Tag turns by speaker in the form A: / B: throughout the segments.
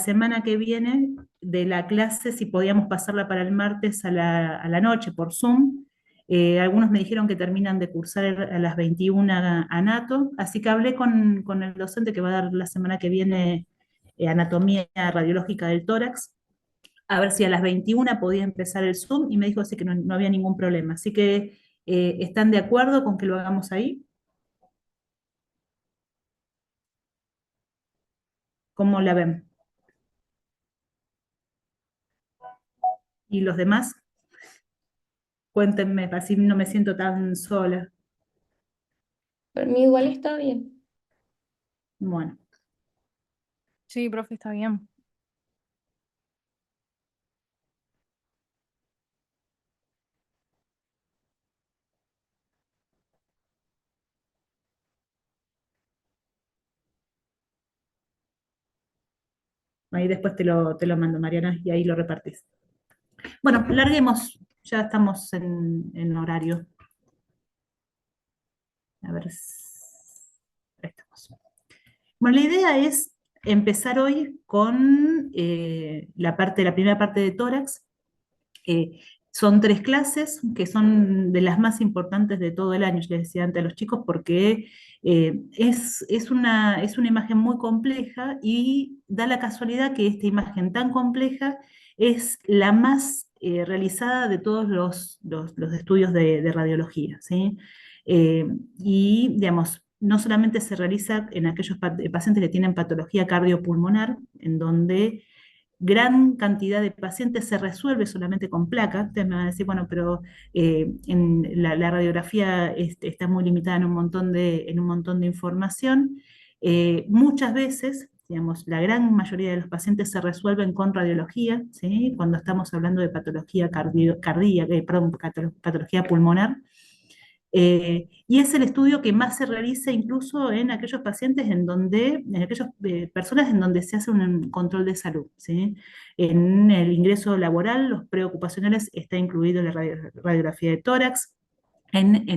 A: semana que viene de la clase, si podíamos pasarla para el martes a la noche por Zoom. Algunos me dijeron que terminan de cursar a las 21 anato, así que hablé con el docente que va a dar la semana que viene anatomía radiológica del tórax, a ver si a las 21 podía empezar el Zoom, y me dijo así que no había ningún problema. Así que, ¿están de acuerdo con que lo hagamos ahí? ¿Cómo la ven? ¿Y los demás? Cuéntenme, así no me siento tan sola.
B: Para mí igual está bien.
A: Bueno,
C: Sí, profe, está bien.
A: ahí después te lo mando, Mariana, y ahí lo repartís. Bueno, larguemos, ya estamos en horario. A ver, ahí estamos. Bueno, la idea es empezar hoy con la primera parte de tórax. Son 3 clases que son de las más importantes de todo el año, yo les decía antes a los chicos, porque es una imagen muy compleja, y da la casualidad que esta imagen tan compleja es la más realizada de todos los estudios de radiología, ¿sí? Y, digamos, no solamente se realiza en aquellos pacientes que tienen patología cardiopulmonar, en donde gran cantidad de pacientes se resuelve solamente con placa. Ustedes me van a decir, bueno, pero la radiografía está muy limitada en un montón de información. Muchas veces, digamos, la gran mayoría de los pacientes se resuelven con radiología, ¿sí? Cuando estamos hablando de patología cardíaca, perdón, patología pulmonar. Y es el estudio que más se realiza incluso en aquellos pacientes en aquellas personas en donde se hace un control de salud, ¿sí? En el ingreso laboral, los preocupacionales, está incluido la radiografía de tórax. En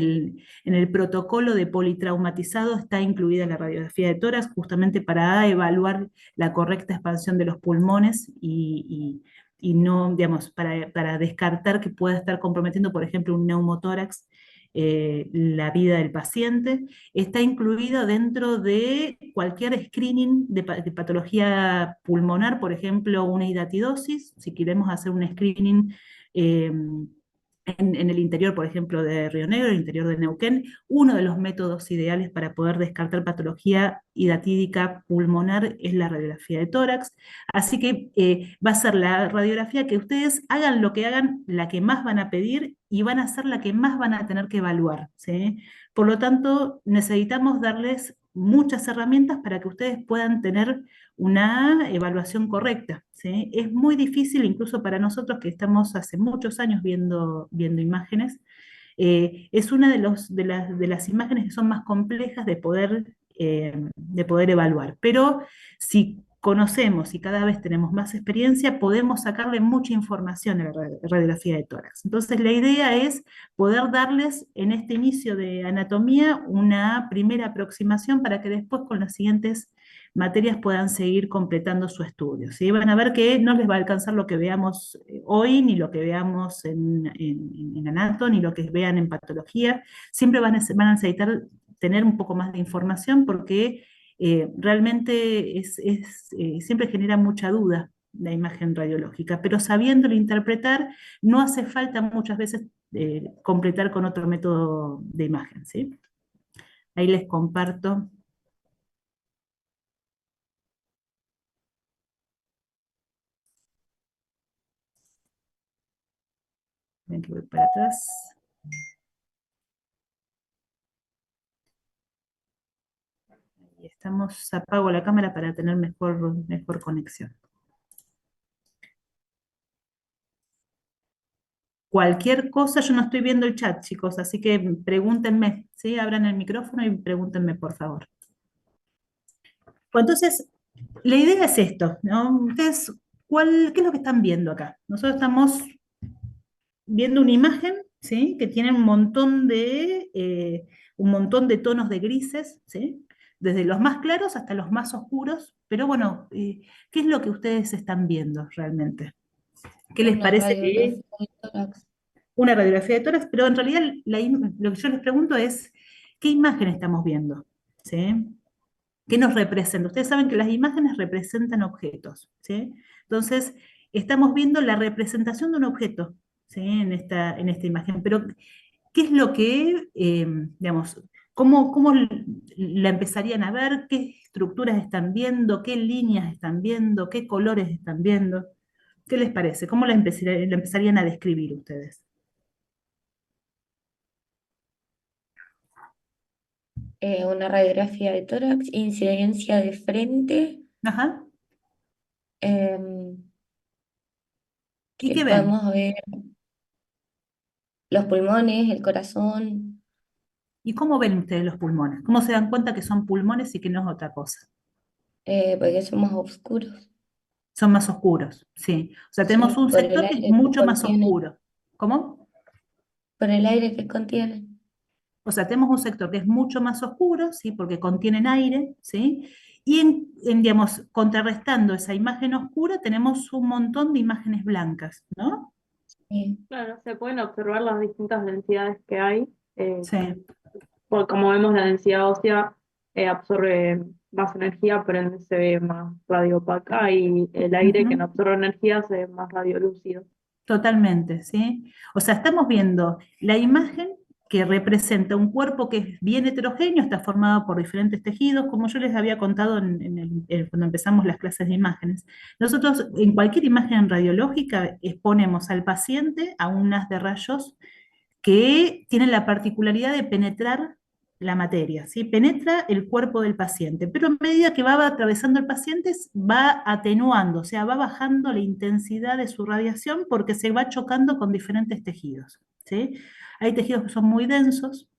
A: el protocolo de politraumatizado está incluida la radiografía de tórax, justamente para evaluar la correcta expansión de los pulmones, y no, digamos, para descartar que pueda estar comprometiendo, por ejemplo, un neumotórax, la vida del paciente. Está incluido dentro de cualquier screening de patología pulmonar, por ejemplo, una hidatidosis, si queremos hacer un screening eh, en el interior, por ejemplo, de Río Negro, el interior de Neuquén. Uno de los métodos ideales para poder descartar patología hidatídica pulmonar es la radiografía de tórax. Así que va a ser la radiografía que ustedes hagan lo que hagan, la que más van a pedir, y van a ser la que más van a tener que evaluar, ¿sí? Por lo tanto, necesitamos darles muchas herramientas para que ustedes puedan tener una evaluación correcta, ¿sí? Es muy difícil, incluso para nosotros que estamos hace muchos años viendo imágenes. Es una de las imágenes que son más complejas de poder evaluar. Pero si conocemos y cada vez tenemos más experiencia, podemos sacarle mucha información a la radiografía de tórax. Entonces, la idea es poder darles en este inicio de anatomía una primera aproximación, para que después con las siguientes materias puedan seguir completando su estudio, ¿sí? Van a ver que no les va a alcanzar lo que veamos hoy, ni lo que veamos en anato, ni lo que vean en patología. Siempre van a necesitar tener un poco más de información, porque realmente siempre genera mucha duda la imagen radiológica, pero sabiéndolo interpretar, no hace falta muchas veces completar con otro método de imagen, ¿sí? Ahí les comparto. Ven que voy para atrás. Y estamos, apago la cámara para tener mejor conexión. Cualquier cosa, yo no estoy viendo el chat, chicos, así que pregúntenme, ¿sí? Abran el micrófono y pregúntenme, por favor. Pues entonces, la idea es esto, ¿no? Ustedes, ¿qué es lo que están viendo acá? Nosotros estamos viendo una imagen, ¿sí? Que tiene un montón de tonos de grises, ¿sí? desde los más claros hasta los más oscuros, pero bueno, ¿qué es lo que ustedes están viendo realmente? ¿Qué les
B: Una
A: parece que
B: radiografía de tórax.
A: una radiografía de tórax? Pero en realidad lo que yo les pregunto es, ¿qué imagen estamos viendo? ¿Sí? ¿Qué nos representa? Ustedes saben que las imágenes representan objetos, ¿sí? Entonces, estamos viendo la representación de un objeto, ¿sí? En esta imagen. Pero, ¿qué es lo que, digamos, cómo la empezarían a ver? ¿Qué estructuras están viendo? ¿Qué líneas están viendo? ¿Qué colores están viendo? ¿Qué les parece? ¿Cómo la empezarían a describir ustedes?
B: Una radiografía de tórax, incidencia de frente,
A: Ajá.
B: em,
A: ¿Y
B: que
A: qué ven?
B: podemos ver los pulmones, el corazón,
A: ¿Y cómo ven ustedes los pulmones? ¿Cómo se dan cuenta que son pulmones y que no es otra cosa?
B: porque son más oscuros,
A: Son más oscuros, sí. O sea, tenemos
B: sí,
A: un
B: por el
A: sector que es
B: aire que
A: mucho más
B: contienen,
A: oscuro. ¿Cómo?
B: por el aire que contienen.
A: O sea, tenemos un sector que es mucho más oscuro, ¿sí? Porque contienen aire, ¿sí? Y digamos, contrarrestando esa imagen oscura, tenemos un montón de imágenes blancas, ¿no?
B: Sí,
D: Claro, se pueden observar las distintas densidades que hay.
A: Sí.
D: Como vemos, la densidad ósea absorbe más energía, por ende se ve más radio opaca, y el aire que no
A: Ujú.
D: absorbe energía se ve más radiolúcido.
A: Totalmente, ¿sí? O sea, estamos viendo la imagen que representa un cuerpo que es bien heterogéneo, está formado por diferentes tejidos, como yo les había contado cuando empezamos las clases de imágenes. Nosotros en cualquier imagen radiológica exponemos al paciente a un haz de rayos que tiene la particularidad de penetrar la materia, ¿sí? Penetra el cuerpo del paciente, pero a medida que va atravesando el paciente va atenuando, o sea, va bajando la intensidad de su radiación porque se va chocando con diferentes tejidos, ¿sí? Hay tejidos que son muy densos,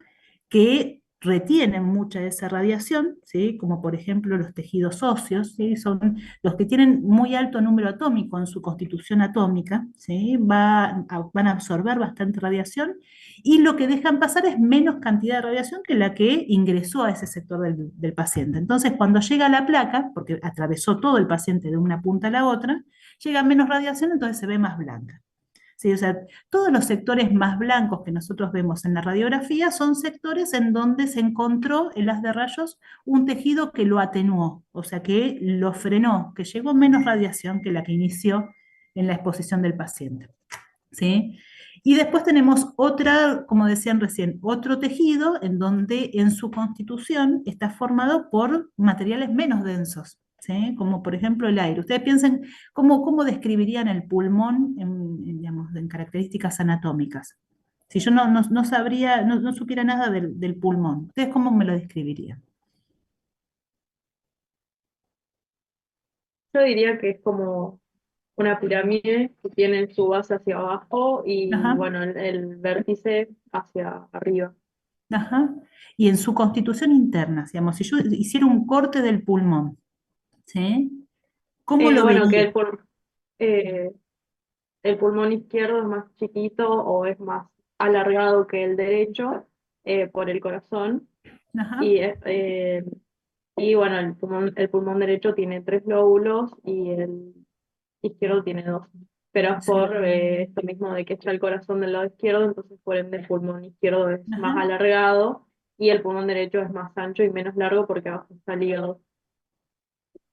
A: que retienen mucha de esa radiación, ¿sí? Como por ejemplo los tejidos óseos, ¿sí? Son los que tienen muy alto número atómico en su constitución atómica, ¿sí? Van a absorber bastante radiación y lo que dejan pasar es menos cantidad de radiación que la que ingresó a ese sector del paciente. Entonces, cuando llega a la placa, porque atravesó todo el paciente de una punta a la otra, llega menos radiación, entonces se ve más blanca. Sí, o sea, todos los sectores más blancos que nosotros vemos en la radiografía son sectores en donde se encontró el haz de rayos un tejido que lo atenuó, o sea, que lo frenó, que llegó menos radiación que la que inició en la exposición del paciente. ¿Sí? Y después tenemos otra, como decían recién, otro tejido en donde en su constitución está formado por materiales menos densos, ¿sí? Como por ejemplo el aire. Ustedes piensen cómo describirían el pulmón digamos, en características anatómicas. Si yo no sabría, no supiera nada del pulmón, ¿ustedes cómo me lo describirían?
D: Yo diría que es como una pirámide que tiene su base hacia abajo y
A: Ajá,
D: bueno, el vértice hacia arriba.
A: ajá. Y en su constitución interna, digamos, si yo hiciera un corte del pulmón, ¿sí? ¿Cómo lo
D: Bueno, que
A: vería?
D: eh, el pulmón izquierdo es más chiquito o es más alargado que el derecho, por el corazón.
A: Ajá.
D: Y, y bueno, el pulmón derecho tiene tres lóbulos y el izquierdo tiene dos. Pero es
A: Sí.
D: por esto mismo de que está el corazón del lado izquierdo, entonces por ende el pulmón izquierdo es más
A: Ajá.
D: alargado y el pulmón derecho es más ancho y menos largo porque abajo está el hígado.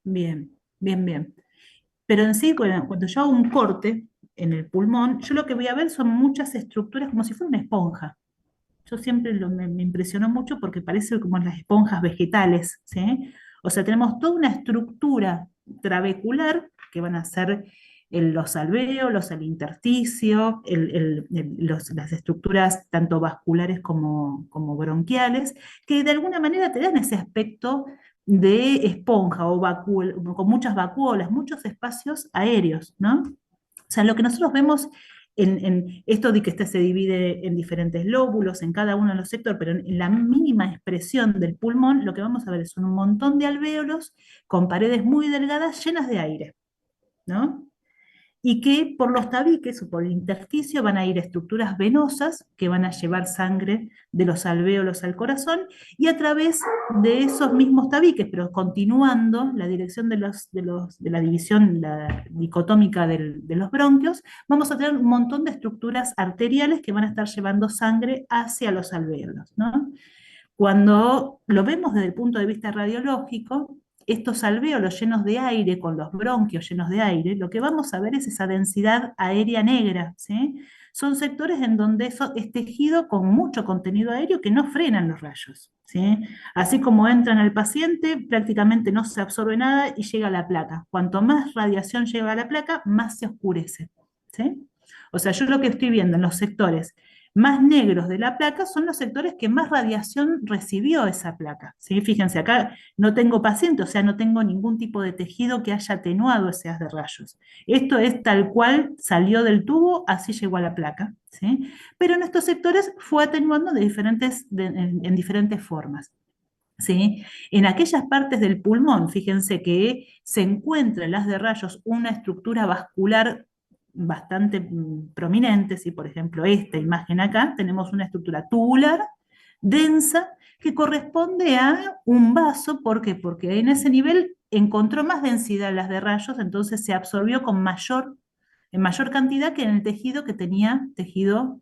A: Bien, bien, bien. Pero en sí, cuando yo hago un corte en el pulmón, yo lo que voy a ver son muchas estructuras como si fuera una esponja. Yo siempre me impresionó mucho porque parece como las esponjas vegetales, ¿sí? O sea, tenemos toda una estructura trabecular que van a ser los alvéolos, el intersticio, las estructuras tanto vasculares como bronquiales, que de alguna manera te dan ese aspecto de esponja o con muchas vacuolas, muchos espacios aéreos, ¿no? O sea, lo que nosotros vemos en esto de que este se divide en diferentes lóbulos, en cada uno de los sectores, pero en la mínima expresión del pulmón, lo que vamos a ver son un montón de alvéolos con paredes muy delgadas llenas de aire, ¿no? y que por los tabiques o por el intersticio van a ir estructuras venosas que van a llevar sangre de los alvéolos al corazón, y a través de esos mismos tabiques, pero continuando la dirección de la división la dicotómica de los bronquios, vamos a tener un montón de estructuras arteriales que van a estar llevando sangre hacia los alvéolos, ¿no? Cuando lo vemos desde el punto de vista radiológico, estos alvéolos llenos de aire, con los bronquios llenos de aire, lo que vamos a ver es esa densidad aérea negra, ¿sí? Son sectores en donde eso es tejido con mucho contenido aéreo que no frenan los rayos, ¿sí? Así como entran al paciente, prácticamente no se absorbe nada y llega a la placa. Cuanto más radiación llega a la placa, más se oscurece, ¿sí? O sea, yo lo que estoy viendo en los sectores más negros de la placa son los sectores que más radiación recibió esa placa, ¿sí? Fíjense, acá no tengo paciente, o sea, no tengo ningún tipo de tejido que haya atenuado ese haz de rayos. Esto es tal cual salió del tubo, así llegó a la placa, ¿sí? Pero en estos sectores fue atenuando en diferentes formas. ¿Sí? En aquellas partes del pulmón, fíjense que se encuentra en las de rayos una estructura vascular bastante prominente, ¿sí? Por ejemplo, esta imagen acá, tenemos una estructura tubular, densa, que corresponde a un vaso. ¿Por qué? Porque en ese nivel encontró más densidad las de rayos, entonces se absorbió en mayor cantidad que en el tejido que tenía tejido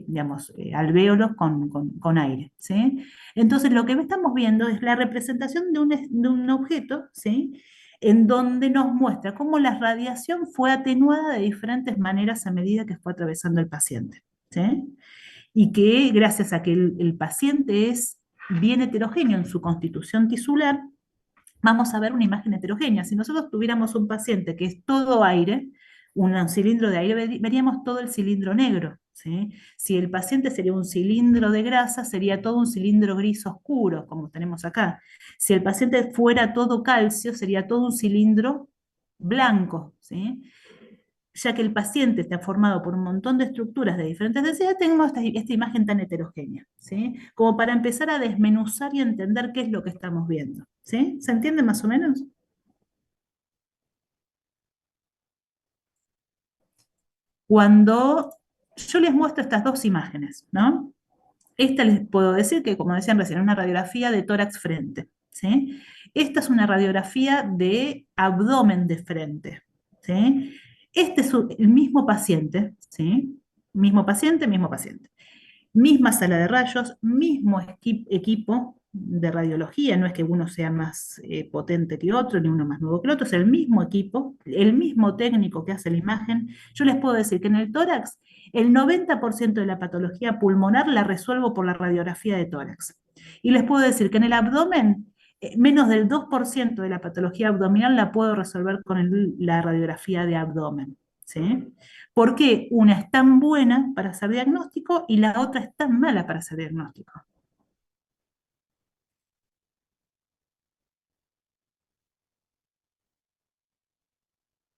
A: digamos, alvéolos con aire, ¿sí? Entonces lo que estamos viendo es la representación de un objeto, ¿sí? En donde nos muestra cómo la radiación fue atenuada de diferentes maneras a medida que fue atravesando el paciente, ¿sí? Y que gracias a que el paciente es bien heterogéneo en su constitución tisular, vamos a ver una imagen heterogénea. Si nosotros tuviéramos un paciente que es todo aire, un cilindro de aire, veríamos todo el cilindro negro, ¿sí? Si el paciente sería un cilindro de grasa, sería todo un cilindro gris oscuro, como tenemos acá. Si el paciente fuera todo calcio, sería todo un cilindro blanco, ¿sí? Ya que el paciente está formado por un montón de estructuras de diferentes densidades, tenemos esta imagen tan heterogénea, ¿sí? Como para empezar a desmenuzar y entender qué es lo que estamos viendo, ¿sí? ¿Se entiende más o menos? Cuando yo les muestro estas dos imágenes, ¿no? Esta les puedo decir que, como decían recién, es una radiografía de tórax frente, ¿sí? Esta es una radiografía de abdomen de frente, ¿sí? Este es el mismo paciente, ¿sí? Mismo paciente, mismo paciente. Misma sala de rayos, mismo equipo de radiología, no es que uno sea más potente que otro, ni uno más nuevo que el otro, es el mismo equipo, el mismo técnico que hace la imagen. Yo les puedo decir que en el tórax, el 90% de la patología pulmonar la resuelvo por la radiografía de tórax. Y les puedo decir que en el abdomen, menos del 2% de la patología abdominal la puedo resolver con la radiografía de abdomen, ¿sí? ¿Por qué una es tan buena para hacer diagnóstico y la otra es tan mala para hacer diagnóstico?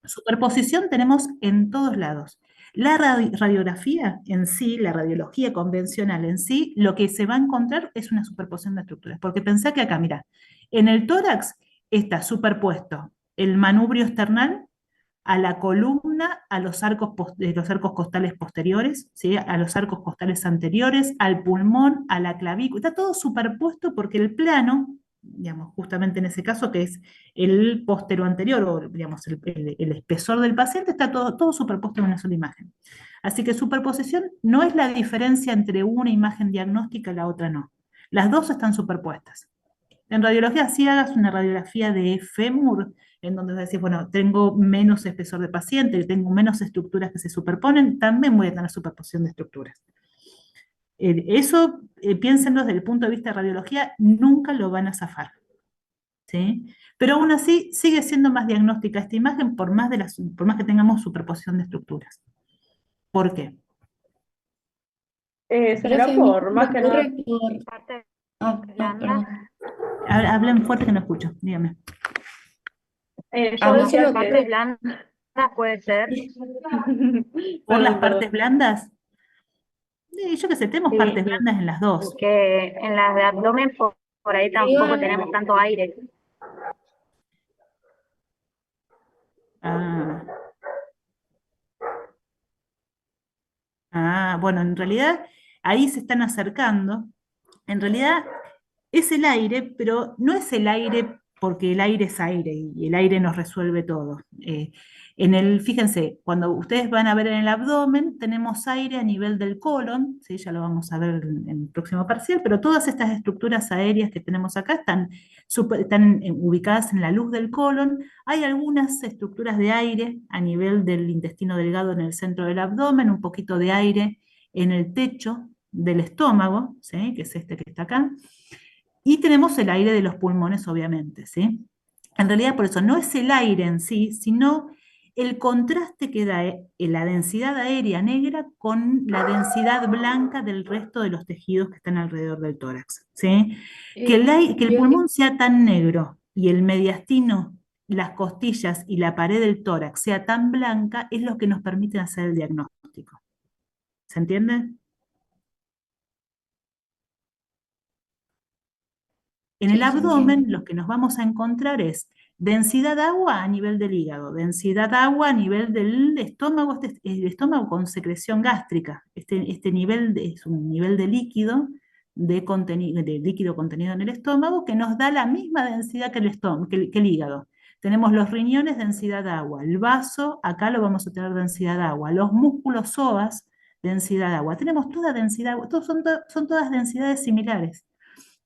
A: Superposición tenemos en todos lados. La radiografía en sí, la radiología convencional en sí, lo que se va a encontrar es una superposición de estructuras. Porque pensá que acá, mira, en el tórax está superpuesto el manubrio esternal a la columna, a los arcos costales posteriores, ¿sí? A los arcos costales anteriores, al pulmón, a la clavícula. Está todo superpuesto porque el plano, digamos, justamente en ese caso, que es el postero anterior, o digamos, el espesor del paciente, está todo superpuesto en una sola imagen. Así que superposición no es la diferencia entre una imagen diagnóstica y la otra no. Las dos están superpuestas. En radiología, si hagas una radiografía de fémur, en donde decís, bueno, tengo menos espesor de paciente, tengo menos estructuras que se superponen, también voy a tener superposición de estructuras. Eso, piénsenlo desde el punto de vista de radiología, nunca lo van a zafar, ¿sí? Pero aún así, sigue siendo más diagnóstica esta imagen por más que tengamos superposición de estructuras. ¿Por qué?
D: Será
B: Profe, a mí
D: por
B: se me
D: más que nada.
B: ocurre por...
E: Parte
B: Ah, no,
E: blanda,
B: perdón.
A: Hablen fuerte que no escucho, dígame.
B: A
D: Yo
B: mí se me
D: decía
E: parte
B: ocurre...
D: que.
E: blanda puede ser.
A: ¿Por las
D: Perdón,
A: partes
D: perdón.
A: blandas? Yo que sé, tenemos
E: Sí,
A: partes blandas en las dos.
E: que en las de abdomen por ahí tampoco tenemos tanto aire.
A: Ah, Bueno, en realidad ahí se están acercando. En realidad es el aire, pero no es el aire porque el aire es aire y el aire nos resuelve todo. Fíjense, cuando ustedes van a ver en el abdomen, tenemos aire a nivel del colon, ¿sí? Ya lo vamos a ver en el próximo parcial, pero todas estas estructuras aéreas que tenemos acá están ubicadas en la luz del colon. Hay algunas estructuras de aire a nivel del intestino delgado en el centro del abdomen, un poquito de aire en el techo del estómago, ¿sí? Que es este que está acá. Y tenemos el aire de los pulmones, obviamente, ¿sí? En realidad, por eso, no es el aire en sí, sino el contraste que da la densidad aérea negra con la densidad blanca del resto de los tejidos que están alrededor del tórax, ¿sí? Que el pulmón sea tan negro y el mediastino, las costillas y la pared del tórax sea tan blanca es lo que nos permite hacer el diagnóstico. ¿Se entiende? En el
B: Sí, se entiende.
A: abdomen lo que nos vamos a encontrar es densidad de agua a nivel del hígado, densidad de agua a nivel del estómago, el estómago con secreción gástrica. Este nivel es un nivel de líquido, de líquido contenido en el estómago que nos da la misma densidad que el hígado. Tenemos los riñones, densidad de agua. El vaso, acá lo vamos a tener densidad de agua. Los músculos psoas, densidad de agua. Tenemos toda densidad de agua. Son todas densidades similares.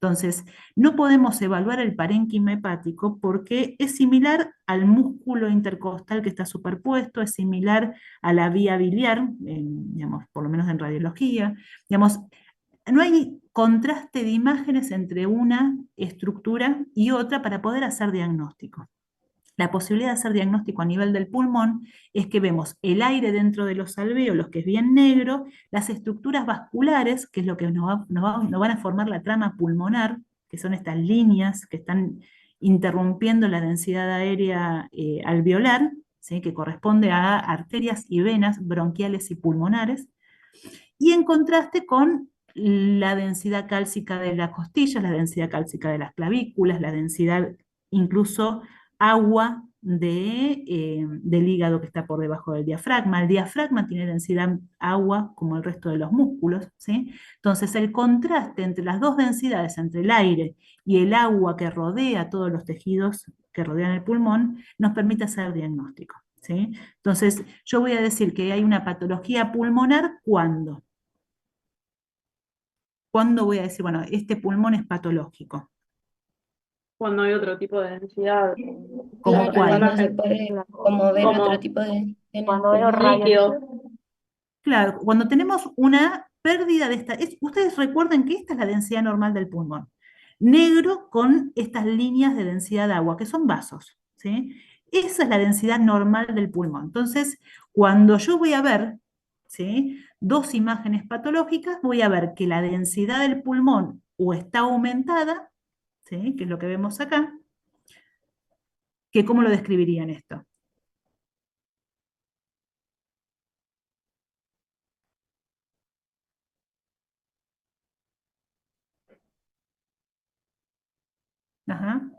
A: Entonces, no podemos evaluar el parénquima hepático porque es similar al músculo intercostal que está superpuesto, es similar a la vía biliar, digamos, por lo menos en radiología. Digamos, no hay contraste de imágenes entre una estructura y otra para poder hacer diagnóstico. La posibilidad de hacer diagnóstico a nivel del pulmón es que vemos el aire dentro de los alvéolos, que es bien negro, las estructuras vasculares, que es lo que nos van a formar la trama pulmonar, que son estas líneas que están interrumpiendo la densidad aérea alveolar, ¿sí? Que corresponde a arterias y venas bronquiales y pulmonares, y en contraste con la densidad cálcica de las costillas, la densidad cálcica de las clavículas, la densidad incluso agua del hígado que está por debajo del diafragma. El diafragma tiene densidad agua como el resto de los músculos, ¿sí? Entonces el contraste entre las dos densidades, entre el aire y el agua que rodea todos los tejidos que rodean el pulmón, nos permite hacer diagnóstico, ¿sí? Entonces yo voy a decir que hay una patología pulmonar cuando. ¿Cuándo voy a decir, bueno, este pulmón es patológico?
D: Cuando hay otro tipo de densidad,
A: ¿Como
B: Claro,
A: cuál?
B: cuando se puede como ver
D: Como
B: otro tipo de en el
E: Cuando veo
B: pulmón.
D: líquido.
A: Claro, cuando tenemos una pérdida de esta, ustedes recuerden que esta es la densidad normal del pulmón. Negro con estas líneas de densidad de agua, que son vasos, ¿sí? Esa es la densidad normal del pulmón. Entonces, cuando yo voy a ver, ¿sí? Dos imágenes patológicas, voy a ver que la densidad del pulmón o está aumentada, ¿sí? Que es lo que vemos acá, que ¿cómo lo describirían esto? Ajá.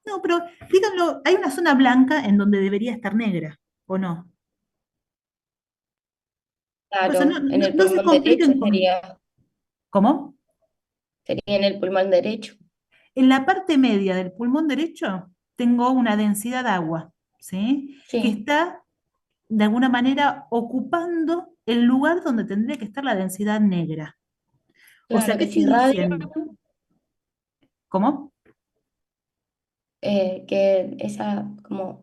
A: No, pero díganlo, hay una zona blanca en donde debería estar negra, ¿o no? Por eso
B: Claro, en el
A: no se
B: pulmón derecho
A: compliquen con...
B: sería,
A: ¿Cómo?
B: sería en el pulmón derecho.
A: En la parte media del pulmón derecho tengo una densidad de agua, ¿sí? Que
B: Sí,
A: está de alguna manera ocupando el lugar donde tendría que estar la densidad negra. O sea,
B: claro
A: ¿qué
B: que
A: estoy
B: si radio,
A: diciendo? ¿Cómo?
B: que esa como,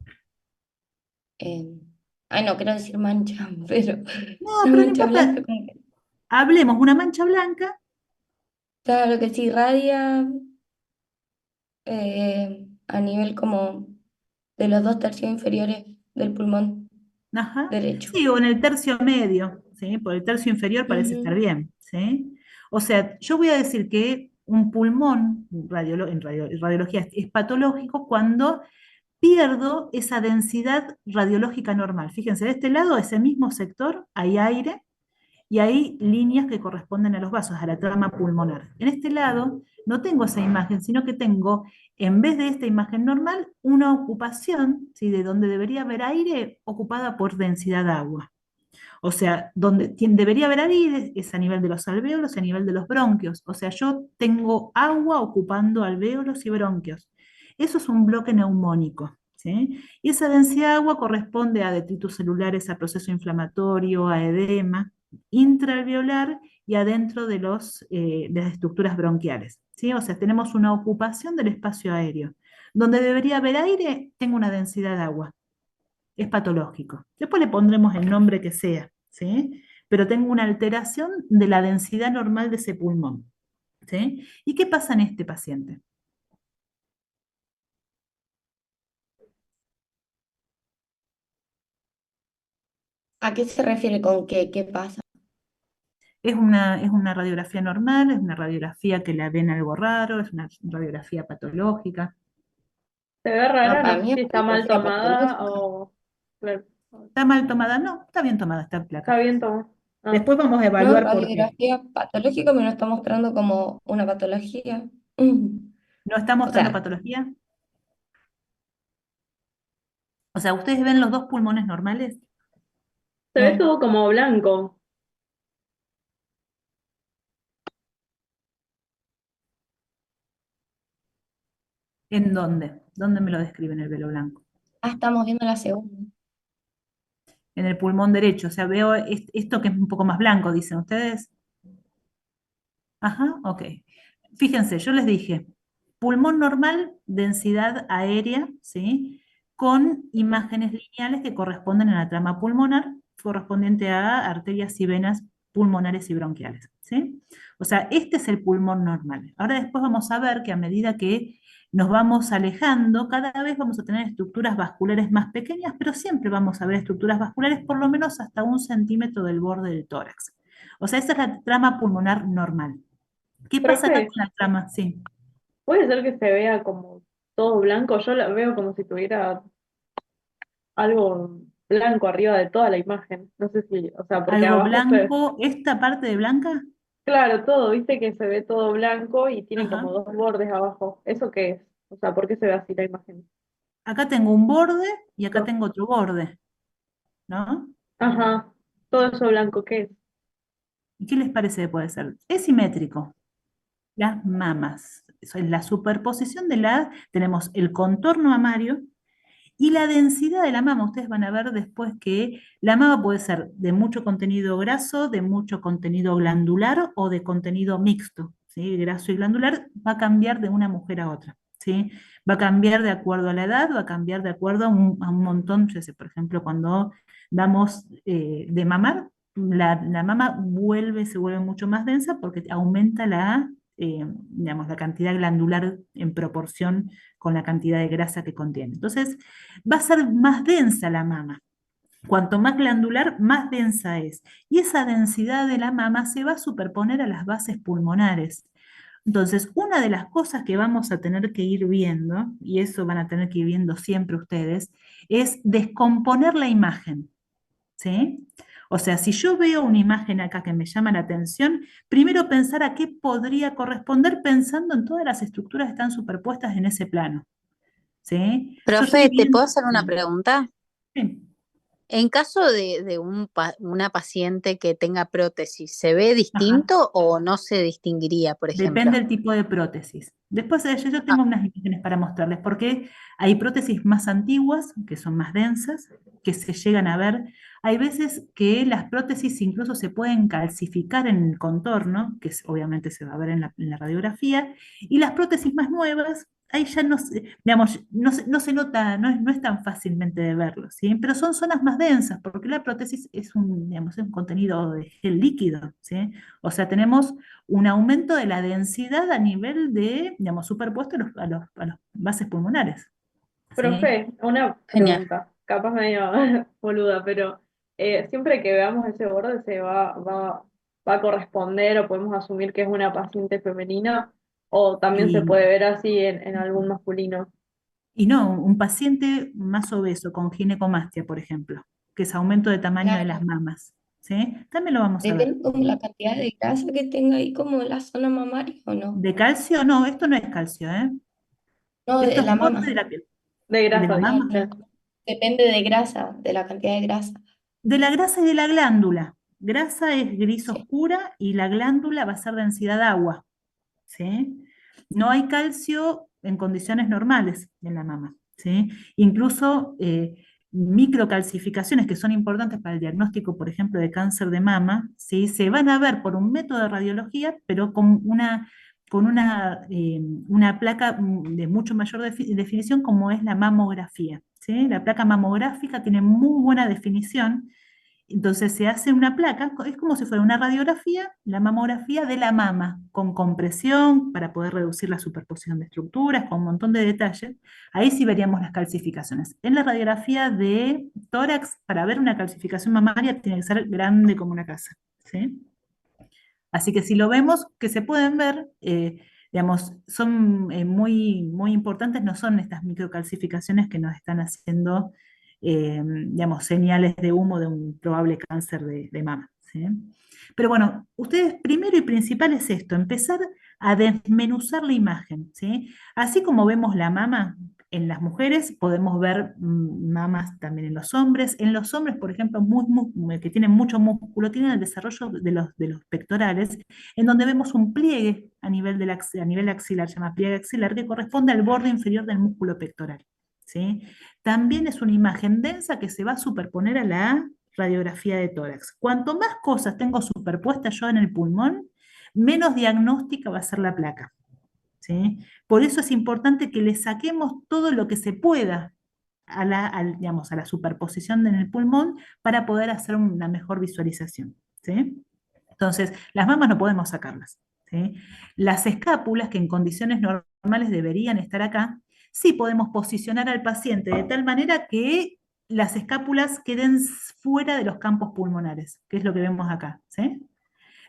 B: ay no quiero decir mancha, pero
A: No,
B: la
A: pero no
B: mancha
A: importa.
B: blanca como que,
A: Hablemos, una mancha blanca,
B: claro que si irradia a nivel como de los dos tercios inferiores del pulmón
A: ajá,
B: derecho.
A: sí, o en el tercio medio, ¿sí? Por el tercio inferior parece estar
B: Ujú.
A: bien, ¿sí? O sea, yo voy a decir que un pulmón, en radiología es patológico cuando pierdo esa densidad radiológica normal. Fíjense, de este lado, ese mismo sector, hay aire, y hay líneas que corresponden a los vasos, a la trama pulmonar. En este lado no tengo esa imagen, sino que tengo, en vez de esta imagen normal, una ocupación, ¿sí? De donde debería haber aire ocupada por densidad de agua. O sea, donde debería haber aire es a nivel de los alvéolos y a nivel de los bronquios. O sea, yo tengo agua ocupando alvéolos y bronquios. Eso es un bloque neumónico, ¿sí? Y esa densidad de agua corresponde a detritus celulares, a proceso inflamatorio, a edema intraalveolar y adentro de las estructuras bronquiales, ¿sí? O sea, tenemos una ocupación del espacio aéreo. Donde debería haber aire, tengo una densidad de agua, es patológico. Después le pondremos el nombre que sea, ¿sí? Pero tengo una alteración de la densidad normal de ese pulmón, ¿sí? ¿Y qué pasa en este paciente?
B: ¿A qué se refiere con qué pasa?
A: Es una radiografía normal, es una radiografía que la ven algo raro, es una radiografía patológica.
D: Se ve
B: No,
D: rara,
B: para
D: no sé
B: mí
D: si
B: es
D: está mal
B: patología
D: tomada
B: patológica.
D: o... Claro,
A: ¿Está mal tomada? No, está bien tomada esta
D: está
A: placa.
D: bien tomada. Ah,
A: Después vamos a
B: No,
A: evaluar por qué.
B: radiografía patológica me lo está mostrando como una patología.
A: ¿No está
B: O
A: mostrando
B: sea,
A: patología? O sea, ¿ustedes ven los dos pulmones normales?
D: se ve
B: no.
D: todo como blanco.
A: ¿En dónde? ¿Dónde me lo describen el velo blanco?
B: Ah, estamos viendo la segunda.
A: En el pulmón derecho. O sea, veo esto que es un poco más blanco, dicen ustedes. Ajá, ok. Fíjense, yo les dije, pulmón normal, densidad aérea, ¿sí? Con imágenes lineales que corresponden a la trama pulmonar, correspondiente a arterias y venas pulmonares y bronquiales, ¿sí? O sea, este es el pulmón normal. Ahora después vamos a ver que a medida que nos vamos alejando, cada vez vamos a tener estructuras vasculares más pequeñas, pero siempre vamos a ver estructuras vasculares por lo menos hasta 1 centímetro del borde del tórax. O sea, esa es la trama pulmonar normal. ¿Qué pasa acá
D: Profe,
A: con la trama? Sí.
D: puede ser que se vea como todo blanco. Yo la veo como si tuviera algo blanco arriba de toda la imagen. No sé si, o sea, porque
A: Algo
D: abajo se...
A: blanco, esta parte de blanca,
D: Claro, todo, viste que se ve todo blanco y tiene como
A: ajá.
D: dos bordes abajo. ¿Eso qué es? O sea, ¿por qué se ve así la imagen?
A: Acá tengo un borde y acá
D: No.
A: tengo otro borde, ¿no?
D: Ajá, todo eso blanco, ¿qué es?
A: ¿Y qué les parece que puede ser? Es simétrico. Las mamas. Eso es la superposición tenemos el contorno mamario y la densidad de la mama. Ustedes van a ver después que la mama puede ser de mucho contenido graso, de mucho contenido glandular o de contenido mixto, ¿sí? Graso y glandular va a cambiar de una mujer a otra, ¿sí? Va a cambiar de acuerdo a la edad, va a cambiar de acuerdo a un montón. Yo sé, por ejemplo, cuando damos de mamar, la mama se vuelve mucho más densa porque aumenta digamos, la cantidad glandular en proporción con la cantidad de grasa que contiene. Entonces, va a ser más densa la mama. Cuanto más glandular, más densa es. Y esa densidad de la mama se va a superponer a las bases pulmonares. Entonces, una de las cosas que vamos a tener que ir viendo, y eso van a tener que ir viendo siempre ustedes, es descomponer la imagen, ¿sí? O sea, si yo veo una imagen acá que me llama la atención, primero pensar a qué podría corresponder pensando en todas las estructuras que están superpuestas en ese plano, ¿sí? Yo estoy
F: Profe, ¿te puedo
A: bien.
F: hacer una pregunta?
A: Sí.
F: En caso de una paciente que tenga prótesis, ¿se ve
A: Ajá.
F: distinto o no se distinguiría, por ejemplo?
A: Depende del tipo de prótesis. Después yo
F: Ah,
A: tengo unas imágenes para mostrarles, porque hay prótesis más antiguas, que son más densas, que se llegan a ver. Hay veces que las prótesis incluso se pueden calcificar en el contorno, que obviamente se va a ver en la radiografía, y las prótesis más nuevas, ahí ya no se, digamos, no se nota, no es tan fácilmente de verlo, ¿sí? Pero son zonas más densas, porque la prótesis digamos, es un contenido de gel líquido, ¿sí? O sea, tenemos un aumento de la densidad a nivel de, digamos, superpuesto a los bases pulmonares, ¿sí?
D: Profe, una
F: genial.
D: pregunta, capaz medio boluda, pero siempre que veamos ese borde va a corresponder o podemos asumir que es una paciente femenina o también se
A: Y,
D: puede ver así en algún masculino.
A: y no, un paciente más obeso con ginecomastia, por ejemplo, que es aumento de tamaño de las
B: Claro.
A: mamas, ¿sí? También lo vamos a ver.
B: Depende como la cantidad de grasa que tenga ahí como en la zona mamaria o no.
A: ¿De calcio? No, esto no es calcio, ¿eh?
B: No,
A: Esto
B: de
A: es
B: la
A: borde de
B: mama.
A: la piel.
D: De
A: ¿De
D: grasa,
A: la
D: dice.
A: mama?
B: No, depende de grasa, de la cantidad de grasa.
A: De la grasa y de la glándula. Grasa es gris
B: Sí.
A: oscura y la glándula va a ser densidad de agua, ¿sí? No hay calcio en condiciones normales en la mama, ¿sí? Incluso microcalcificaciones que son importantes para el diagnóstico, por ejemplo, de cáncer de mama, ¿sí? Se van a ver por un método de radiología, pero con una placa de mucho mayor definición como es la mamografía, ¿sí? La placa mamográfica tiene muy buena definición. Entonces se hace una placa, es como si fuera una radiografía, la mamografía de la mama, con compresión para poder reducir la superposición de estructuras, con un montón de detalles. Ahí sí veríamos las calcificaciones. En la radiografía de tórax, para ver una calcificación mamaria, tiene que ser grande como una casa, ¿sí? Así que si lo vemos, que se pueden ver, digamos, son muy, muy importantes, no son estas microcalcificaciones que nos están haciendo, digamos, señales de humo de un probable cáncer de mama, ¿sí? Pero bueno, ustedes primero y principal es esto, empezar a desmenuzar la imagen, ¿sí? Así como vemos la mama en las mujeres, podemos ver mamas también en los hombres. En los hombres, por ejemplo, que tienen mucho músculo, tienen el desarrollo de los pectorales, en donde vemos un pliegue a nivel, a nivel axilar, se llama pliegue axilar, que corresponde al borde inferior del músculo pectoral, ¿sí? También es una imagen densa que se va a superponer a la radiografía de tórax. Cuanto más cosas tengo superpuestas yo en el pulmón, menos diagnóstica va a ser la placa, ¿sí? Por eso es importante que le saquemos todo lo que se pueda digamos, a la superposición en el pulmón para poder hacer una mejor visualización, ¿sí? Entonces, las mamas no podemos sacarlas, ¿sí? Las escápulas, que en condiciones normales deberían estar acá, sí podemos posicionar al paciente de tal manera que las escápulas queden fuera de los campos pulmonares, que es lo que vemos acá, ¿sí?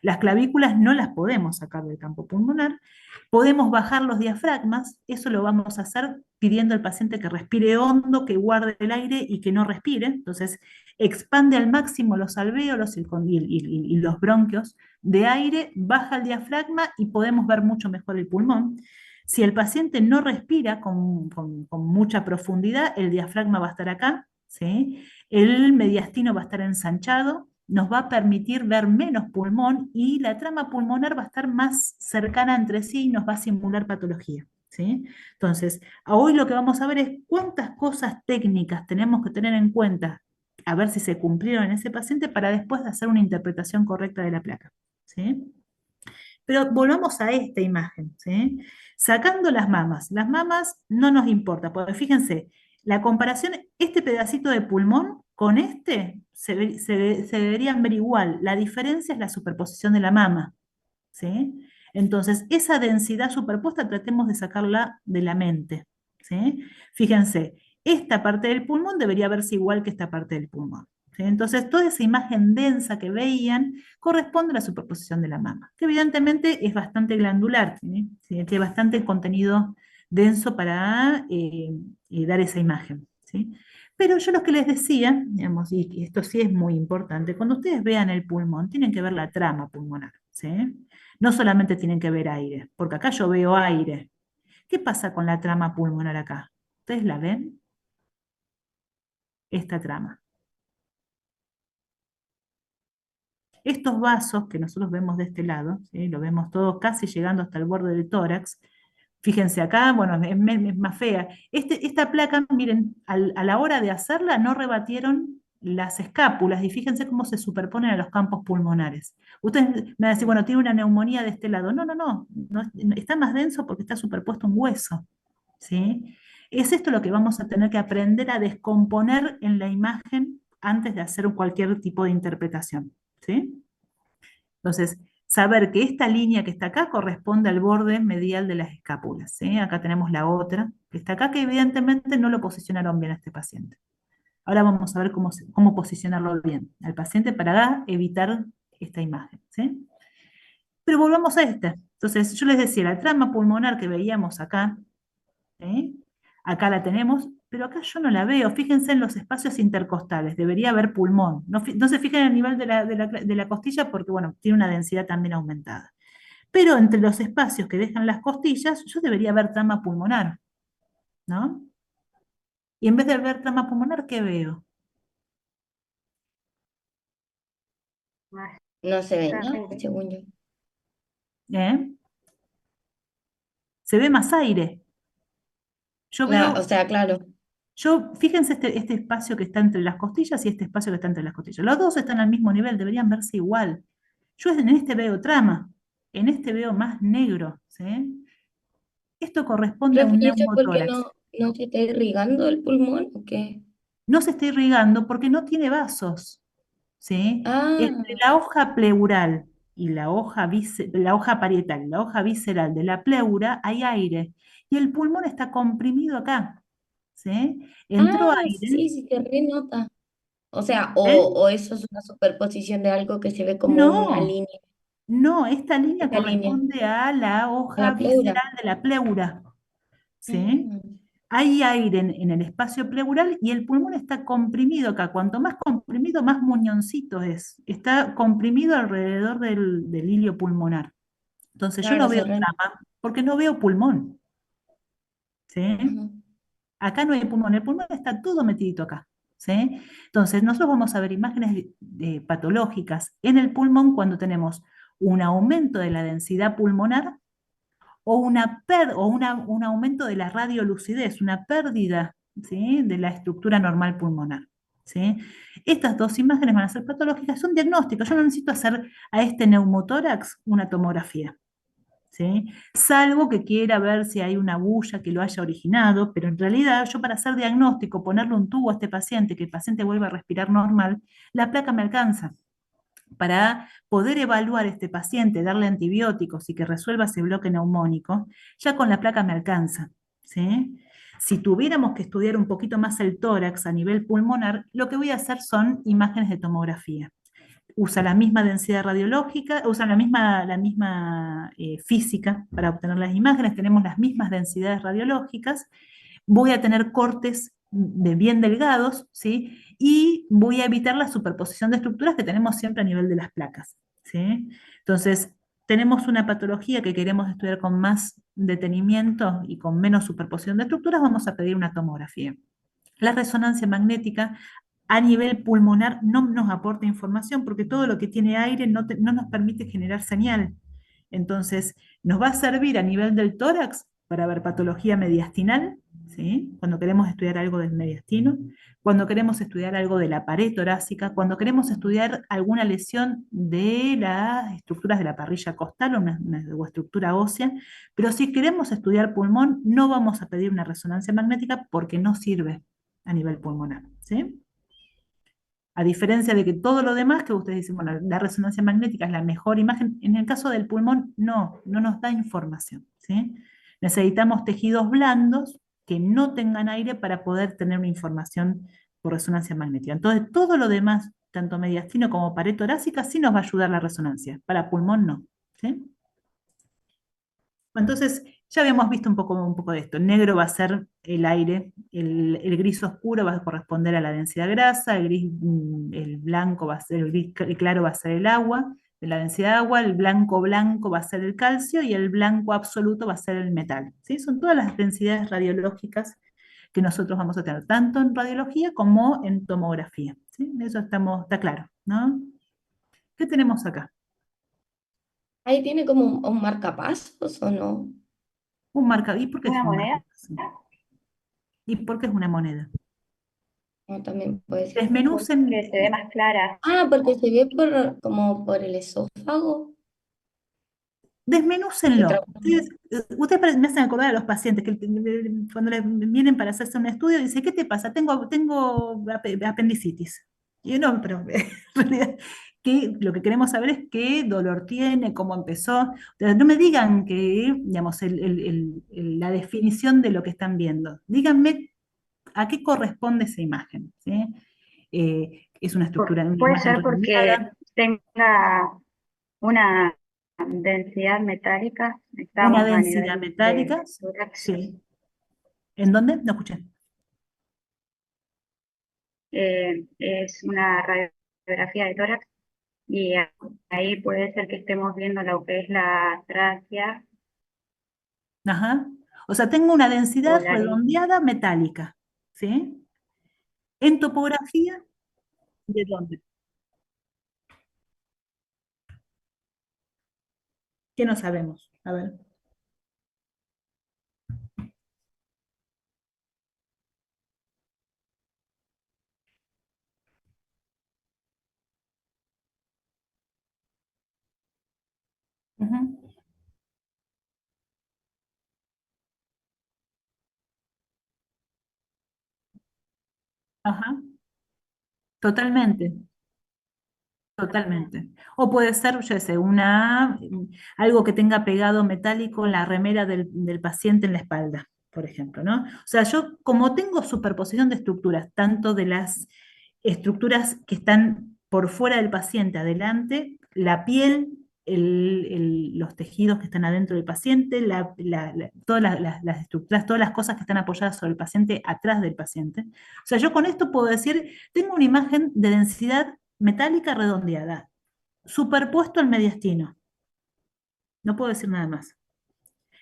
A: Las clavículas no las podemos sacar del campo pulmonar. Podemos bajar los diafragmas, eso lo vamos a hacer pidiendo al paciente que respire hondo, que guarde el aire y que no respire. Entonces, expande al máximo los alvéolos y los bronquios de aire, baja el diafragma y podemos ver mucho mejor el pulmón. Si el paciente no respira con mucha profundidad, el diafragma va a estar acá, ¿sí? El mediastino va a estar ensanchado, nos va a permitir ver menos pulmón y la trama pulmonar va a estar más cercana entre sí y nos va a simular patología, ¿sí? Entonces, hoy lo que vamos a ver es cuántas cosas técnicas tenemos que tener en cuenta, a ver si se cumplieron en ese paciente para después de hacer una interpretación correcta de la placa, ¿sí? Pero volvamos a esta imagen, ¿sí? Sacando las mamas no nos importa, porque fíjense, la comparación, este pedacito de pulmón con este se deberían ver igual. La diferencia es la superposición de la mama, ¿sí? Entonces, esa densidad superpuesta tratemos de sacarla de la mente, ¿sí? Fíjense, esta parte del pulmón debería verse igual que esta parte del pulmón, ¿sí? Entonces, toda esa imagen densa que veían corresponde a la superposición de la mama, que evidentemente es bastante glandular, ¿sí? Sí, tiene bastante contenido denso para dar esa imagen, ¿sí? Pero yo lo que les decía, digamos, y esto sí es muy importante, cuando ustedes vean el pulmón, tienen que ver la trama pulmonar, ¿sí? No solamente tienen que ver aire, porque acá yo veo aire. ¿Qué pasa con la trama pulmonar acá? ¿Ustedes la ven? Esta trama. Estos vasos que nosotros vemos de este lado, ¿sí? Lo vemos todo casi llegando hasta el borde del tórax. Fíjense acá, bueno, es más fea. Esta placa, miren, a la hora de hacerla no rebatieron las escápulas y fíjense cómo se superponen a los campos pulmonares. Ustedes me van a decir, bueno, tiene una neumonía de este lado. No, no, no, está más denso porque está superpuesto un hueso, ¿sí? Es esto lo que vamos a tener que aprender a descomponer en la imagen antes de hacer cualquier tipo de interpretación, ¿sí? Entonces, saber que esta línea que está acá corresponde al borde medial de las escápulas, ¿sí? Acá tenemos la otra, que está acá, que evidentemente no lo posicionaron bien a este paciente. Ahora vamos a ver cómo posicionarlo bien al paciente para evitar esta imagen, ¿sí? Pero volvamos a esta. Entonces, yo les decía, la trama pulmonar que veíamos acá, ¿sí? Acá la tenemos, pero acá yo no la veo. Fíjense en los espacios intercostales, debería haber pulmón. No se fijen en el nivel de la costilla porque, bueno, tiene una densidad también aumentada. Pero entre los espacios que dejan las costillas, yo debería ver trama pulmonar, ¿no? Y en vez de ver trama pulmonar, ¿qué veo?
B: No se ve nada,
E: Aire.
B: según yo.
A: ¿Eh? Se ve más aire. Yo
B: O
A: veo,
B: sea, claro.
A: fíjense este espacio que está entre las costillas y este espacio que está entre las costillas. Los dos están al mismo nivel, deberían verse igual. Yo en este veo trama, en este veo más negro, ¿sí? Esto corresponde a
B: Profe,
A: un
B: ¿y eso por qué
A: neumotórax.
B: no se está irrigando el pulmón o qué?
A: No se está irrigando porque no tiene vasos, ¿sí? Entre
B: Ah,
A: la hoja pleural y la hoja parietal y la hoja visceral de la pleura hay aire y el pulmón está comprimido acá, ¿sí? Entró aire,
B: sí, sí se renota. O sea,
A: ¿eh?
B: o eso es una superposición de algo que se ve como una
A: No,
B: línea,
A: no, esta línea
B: esta línea,
A: corresponde a la
B: a
A: hoja
B: la pleura.
A: visceral de la pleura, ¿sí?
B: Mm,
A: Hay aire en el espacio pleural y el pulmón está comprimido acá. Cuanto más comprimido, más muñoncito es. Está comprimido alrededor del hilio pulmonar. Entonces yo no
B: claro,
A: veo
B: se
A: trama porque no veo pulmón, ¿sí?
B: Ajá.
A: Acá no hay pulmón, el pulmón está todo metidito acá, ¿sí? Entonces nosotros vamos a ver imágenes patológicas en el pulmón cuando tenemos un aumento de la densidad pulmonar o, un aumento de la radiolucidez, una pérdida, ¿sí?, de la estructura normal pulmonar, ¿sí? Estas dos imágenes van a ser patológicas, son diagnósticos. Yo no necesito hacer a este neumotórax una tomografía, ¿sí? Salvo que quiera ver si hay una bulla que lo haya originado, pero en realidad yo para hacer diagnóstico, ponerle un tubo a este paciente, que el paciente vuelva a respirar normal, la placa me alcanza para poder evaluar a este paciente, darle antibióticos y que resuelva ese bloque neumónico. Ya con la placa me alcanza, ¿sí? Si tuviéramos que estudiar un poquito más el tórax a nivel pulmonar, lo que voy a hacer son imágenes de tomografía. Usa la misma densidad radiológica, usa la misma física para obtener las imágenes, tenemos las mismas densidades radiológicas, voy a tener cortes bien delgados, ¿sí? Y voy a evitar la superposición de estructuras que tenemos siempre a nivel de las placas, ¿sí? Entonces, tenemos una patología que queremos estudiar con más detenimiento y con menos superposición de estructuras, vamos a pedir una tomografía. La resonancia magnética a nivel pulmonar no nos aporta información porque todo lo que tiene aire no nos permite generar señal. Entonces, nos va a servir a nivel del tórax para ver patología mediastinal, ¿sí?, cuando queremos estudiar algo del mediastino, cuando queremos estudiar algo de la pared torácica, cuando queremos estudiar alguna lesión de las estructuras de la parrilla costal o estructura ósea, pero si queremos estudiar pulmón, no vamos a pedir una resonancia magnética porque no sirve a nivel pulmonar, ¿sí? A diferencia de que todo lo demás que ustedes dicen, bueno, la resonancia magnética es la mejor imagen, en el caso del pulmón no nos da información, ¿sí? Necesitamos tejidos blandos que no tengan aire para poder tener una información por resonancia magnética. Entonces, todo lo demás, tanto mediastino como pared torácica, sí nos va a ayudar la resonancia, para pulmón no, ¿sí? Entonces, ya habíamos visto un poco de esto. El negro va a ser el aire, el gris oscuro va a corresponder a la densidad grasa, el blanco va a ser, el gris claro va a ser el agua, de la densidad de agua, el blanco blanco va a ser el calcio y el blanco absoluto va a ser el metal, ¿sí? Son todas las densidades radiológicas que nosotros vamos a tener, tanto en radiología como en tomografía, ¿sí? Eso está claro, ¿no? ¿Qué tenemos acá?
B: Ahí tiene como un marcapasos o no.
A: Un marca. ¿Y por qué es
E: ¿Una
A: un
E: moneda?
A: marcapaso? ¿Y por qué es una moneda?
B: No, también puede ser.
A: Desmenucen,
E: Porque se ve más clara.
B: Porque se ve como por el esófago. Se
A: desmenúcenlo.
B: transforma.
A: Ustedes me hacen acordar a los pacientes que cuando les vienen para hacerse un estudio, dice, ¿qué te pasa? Tengo apendicitis. Y yo no, pero en realidad lo que queremos saber es qué dolor tiene, cómo empezó. O sea, no me digan que, digamos, la definición de lo que están viendo. Díganme a qué corresponde esa imagen, ¿sí? Es una estructura, una
E: Puede
A: imagen
E: ser porque
A: radiada,
E: tenga una densidad metálica.
A: una
E: Estamos a
A: densidad
E: nivel de
A: metálica,
E: tórax.
A: sí. ¿En dónde? No escuché.
E: es una radiografía de tórax y ahí puede ser que estemos viendo lo que es la tráquea
A: Ajá. O sea, tengo una
E: o
A: densidad redondeada metálica, ¿sí? En topografía, ¿de dónde? ¿Qué no sabemos? A ver. Ujú. Ajá. Totalmente. Totalmente. O puede ser, yo sé, algo que tenga pegado metálico en la remera del paciente en la espalda, por ejemplo, ¿no? O sea, yo como tengo superposición de estructuras, tanto de las estructuras que están por fuera del paciente, adelante, la piel, los tejidos que están adentro del paciente, todas las estructuras, todas las cosas que están apoyadas sobre el paciente, atrás del paciente. O sea, yo con esto puedo decir, tengo una imagen de densidad metálica redondeada, superpuesto al mediastino. No puedo decir nada más.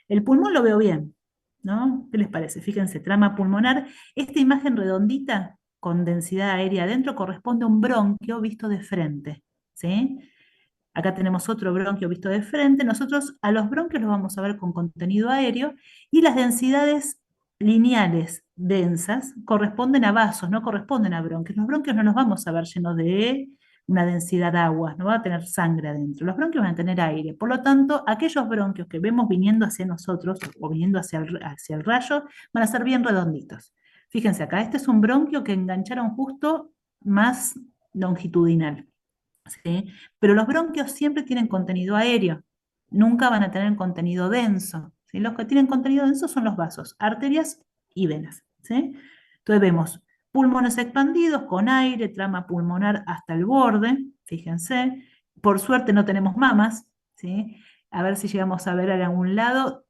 A: El pulmón lo veo bien, ¿no? ¿Qué les parece? Fíjense, trama pulmonar. Esta imagen redondita con densidad aérea adentro corresponde a un bronquio visto de frente, ¿sí? Acá tenemos otro bronquio visto de frente. Nosotros a los bronquios los vamos a ver con contenido aéreo y las densidades lineales densas corresponden a vasos, no corresponden a bronquios. Los bronquios no los vamos a ver llenos de una densidad de agua, no va a tener sangre adentro. Los bronquios van a tener aire. Por lo tanto, aquellos bronquios que vemos viniendo hacia nosotros o viniendo hacia el rayo van a ser bien redonditos. Fíjense acá, este es un bronquio que engancharon justo más longitudinal. ¿Sí? Pero los bronquios siempre tienen contenido aéreo, nunca van a tener contenido denso, ¿sí? Los que tienen contenido denso son los vasos, arterias y venas, ¿sí? Entonces vemos pulmones expandidos con aire, trama pulmonar hasta el borde, fíjense, por suerte no tenemos mamas, ¿sí? A ver si llegamos a ver a algún lado,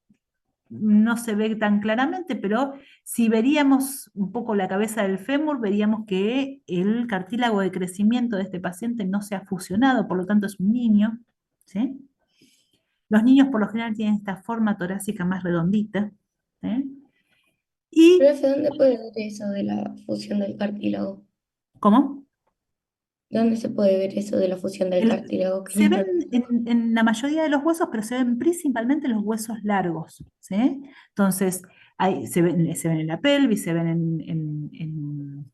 A: no se ve tan claramente, pero si veríamos un poco la cabeza del fémur, veríamos que el cartílago de crecimiento de este paciente no se ha fusionado, por lo tanto es un niño, ¿sí? Los niños por lo general tienen esta forma torácica más redondita, ¿sí? Y,
B: Profe, ¿dónde puede ver eso de la fusión del cartílago?
A: ¿cómo?
B: ¿Dónde se puede ver eso de la fusión del cartílago? Que
A: Se
B: no
A: ven
B: lo-
A: en la mayoría de los huesos, pero se ven principalmente los huesos largos, ¿sí? Entonces, se ven en la pelvis, se ven
D: En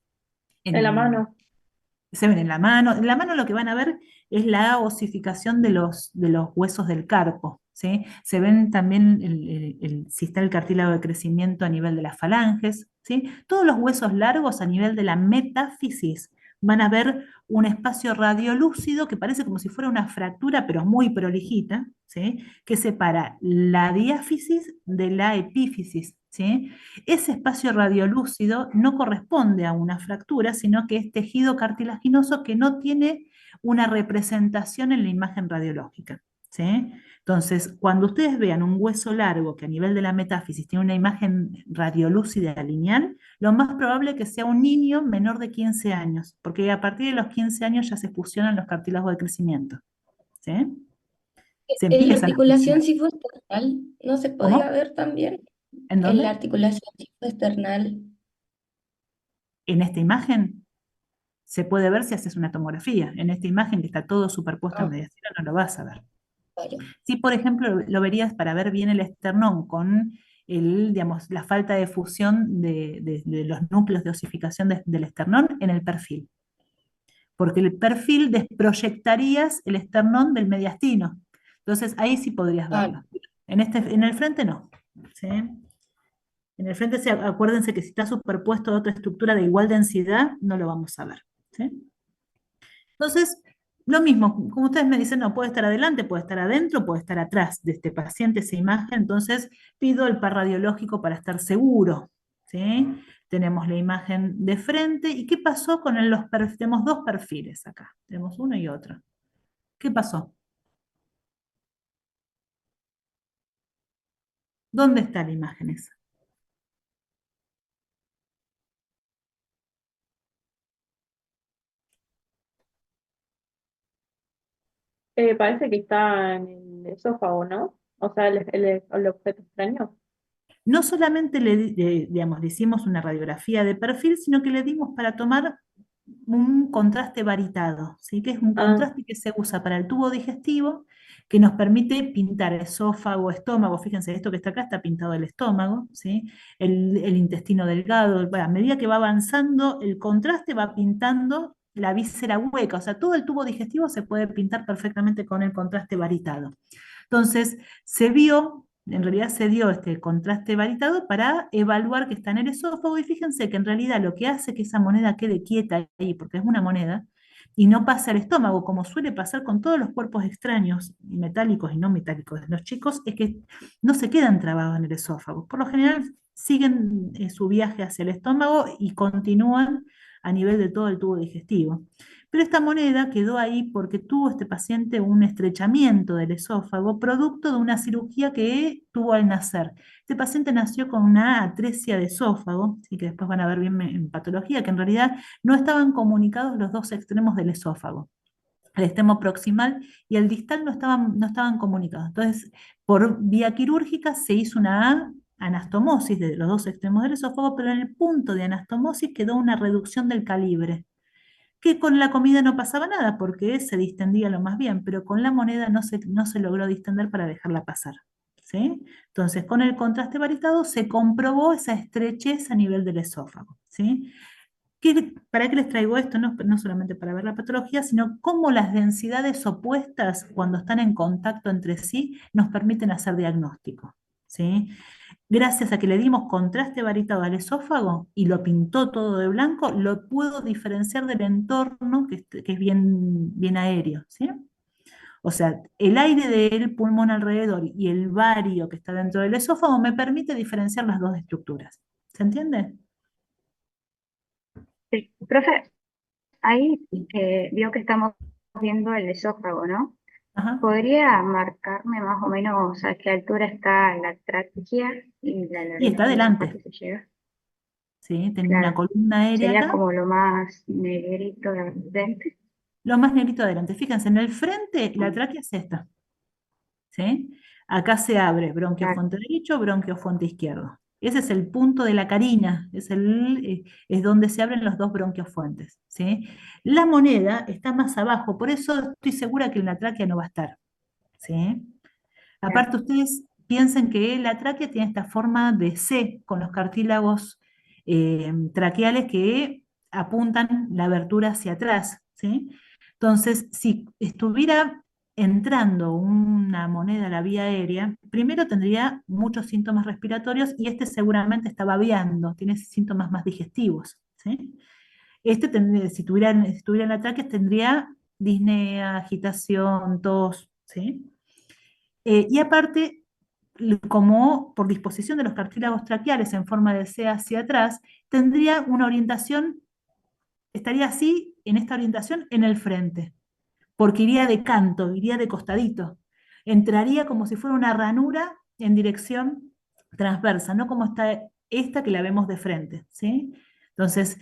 D: la
A: en,
D: mano.
A: se ven en la mano. En la mano lo que van a ver es la osificación de los huesos del carpo, ¿sí? Se ven también si está el cartílago de crecimiento a nivel de las falanges, ¿sí? Todos los huesos largos a nivel de la metáfisis van a ver un espacio radiolúcido que parece como si fuera una fractura, pero muy prolijita, ¿sí? Que separa la diáfisis de la epífisis, ¿sí? Ese espacio radiolúcido no corresponde a una fractura, sino que es tejido cartilaginoso que no tiene una representación en la imagen radiológica, ¿sí? Entonces, cuando ustedes vean un hueso largo que a nivel de la metáfisis tiene una imagen radiolúcida lineal, lo más probable es que sea un niño menor de 15 años, porque a partir de los 15 años ya se fusionan los cartílagos de crecimiento, ¿sí? Se
B: En la
A: empiezan a
B: articulación
A: fusionar.
B: cifoesternal no se podía
A: ¿Cómo?
B: ver también.
A: ¿En
B: En la
A: dónde?
B: articulación cifoesternal.
A: En esta imagen se puede ver si haces una tomografía. En esta imagen que está todo superpuesto al
B: Ah,
A: mediastino no lo vas a ver.
B: claro.
A: Si, por ejemplo, lo verías para ver bien el esternón con digamos, la falta de fusión de los núcleos de osificación del esternón en el perfil. Porque el perfil desproyectarías el esternón del mediastino. Entonces ahí sí podrías
B: Claro.
A: verlo. En el frente no. ¿Sí? En el frente, acuérdense que si está superpuesto a otra estructura de igual densidad, no lo vamos a ver. ¿Sí? Entonces, lo mismo, como ustedes me dicen, no, puede estar adelante, puede estar adentro, puede estar atrás de este paciente esa imagen, entonces pido el par radiológico para estar seguro, ¿sí? Tenemos la imagen de frente, ¿y qué pasó con tenemos dos perfiles acá, tenemos uno y otro. ¿Qué pasó? ¿Dónde está la imagen esa?
D: Parece que está en el esófago, ¿no? O sea, el objeto extraño.
A: No solamente digamos, le hicimos una radiografía de perfil, sino que le dimos para tomar un contraste varitado, ¿sí? Que es un
D: Ah,
A: contraste que se usa para el tubo digestivo, que nos permite pintar esófago, estómago. Fíjense, esto que está acá está pintado el estómago, ¿sí? El intestino delgado. Bueno, a medida que va avanzando, el contraste va pintando la víscera hueca, o sea, todo el tubo digestivo se puede pintar perfectamente con el contraste varitado. Entonces, se vio, en realidad se dio este contraste varitado para evaluar que está en el esófago y fíjense que en realidad lo que hace que esa moneda quede quieta ahí, porque es una moneda, y no pase al estómago, como suele pasar con todos los cuerpos extraños, metálicos y no metálicos de los chicos, es que no se quedan trabados en el esófago. Por lo general siguen su viaje hacia el estómago y continúan a nivel de todo el tubo digestivo. Pero esta moneda quedó ahí porque tuvo este paciente un estrechamiento del esófago, producto de una cirugía que tuvo al nacer. Este paciente nació con una atresia de esófago, ¿sí? Que después van a ver bien en patología, que en realidad no estaban comunicados los dos extremos del esófago. El extremo proximal y el distal no estaban comunicados. Entonces, por vía quirúrgica se hizo una anastomosis de los dos extremos del esófago, pero en el punto de anastomosis quedó una reducción del calibre, que con la comida no pasaba nada porque se distendía lo más bien, pero con la moneda no se logró distender para dejarla pasar, ¿sí? Entonces, con el contraste varitado se comprobó esa estrechez a nivel del esófago, ¿sí? ¿Para qué les traigo esto? No solamente para ver la patología, sino cómo las densidades opuestas, cuando están en contacto entre sí, nos permiten hacer diagnóstico, ¿sí? Gracias a que le dimos contraste varitado al esófago y lo pintó todo de blanco, lo puedo diferenciar del entorno que es bien, bien aéreo, ¿sí? O sea, el aire del pulmón alrededor y el vario que está dentro del esófago me permite diferenciar las dos estructuras. ¿Se entiende?
E: Sí. Profe, ahí
A: Sí.
E: vio que estamos viendo el esófago, ¿no?
A: Ajá.
E: ¿Podría marcarme más o menos a qué altura está la tráquea y la
A: Y está
E: laringe? ¿Hasta
A: adelante,
E: qué se llega?
A: ¿sí? Tengo una
E: Claro,
A: columna aérea
E: sería
A: acá,
E: como lo más negrito de frente.
A: lo más negrito adelante. Fíjense, en el frente la tráquea es esta, ¿sí? Acá se abre
E: Claro,
A: bronquiofonte derecho, bronquiofonte izquierdo. Ese es el punto de la carina, es donde se abren los dos bronquiofuentes, ¿sí? La moneda está más abajo, por eso estoy segura que en la tráquea no va a estar, ¿sí?
E: claro.
A: Aparte, ustedes piensen que la tráquea tiene esta forma de C, con los cartílagos traqueales que apuntan la abertura hacia atrás, ¿sí? Entonces, si estuviera entrando una moneda a la vía aérea, primero tendría muchos síntomas respiratorios y este seguramente está babeando, tiene síntomas más digestivos, ¿sí? Si estuviera en la tráquea, tendría disnea, agitación, tos, ¿sí? Y aparte, como por disposición de los cartílagos traqueales en forma de C hacia atrás, tendría una orientación, estaría así, en esta orientación, en el frente, porque iría de canto, iría de costadito. Entraría como si fuera una ranura en dirección transversa, no como está esta que la vemos de frente, ¿sí? Entonces,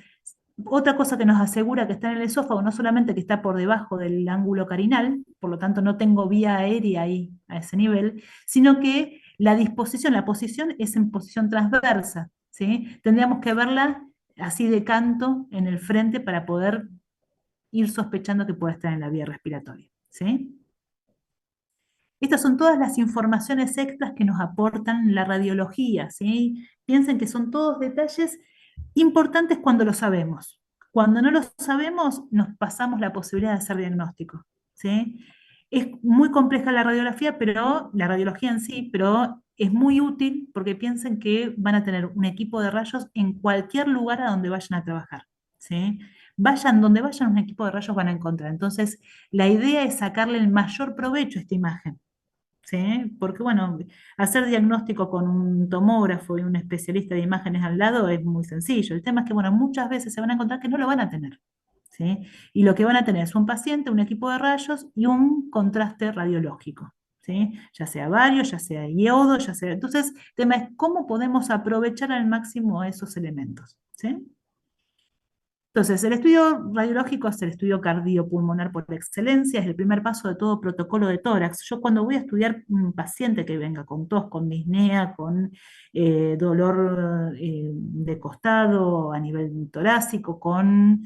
A: otra cosa que nos asegura que está en el esófago, no solamente que está por debajo del ángulo carinal, por lo tanto no tengo vía aérea ahí a ese nivel, sino que la posición es en posición transversa, ¿sí? Tendríamos que verla así de canto en el frente para poder ir sospechando que puede estar en la vía respiratoria, ¿sí? Estas son todas las informaciones extras que nos aportan la radiología, ¿sí? Piensen que son todos detalles importantes cuando lo sabemos. Cuando no lo sabemos, nos pasamos la posibilidad de hacer diagnóstico, ¿sí? Es muy compleja la radiografía, pero la radiología en sí, pero es muy útil porque piensen que van a tener un equipo de rayos en cualquier lugar a donde vayan a trabajar, ¿sí? Vayan donde vayan, un equipo de rayos van a encontrar. Entonces, la idea es sacarle el mayor provecho a esta imagen. ¿Sí? Porque bueno, hacer diagnóstico con un tomógrafo y un especialista de imágenes al lado es muy sencillo. El tema es que, bueno, muchas veces se van a encontrar que no lo van a tener, ¿sí? Y lo que van a tener es un paciente, un equipo de rayos y un contraste radiológico, ¿sí? Ya sea bario, ya sea iodo, ya sea... Entonces, el tema es cómo podemos aprovechar al máximo esos elementos, ¿sí? Entonces, el estudio radiológico es el estudio cardiopulmonar por excelencia, es el primer paso de todo protocolo de tórax. Yo cuando voy a estudiar un paciente que venga con tos, con disnea, con dolor de costado a nivel torácico, con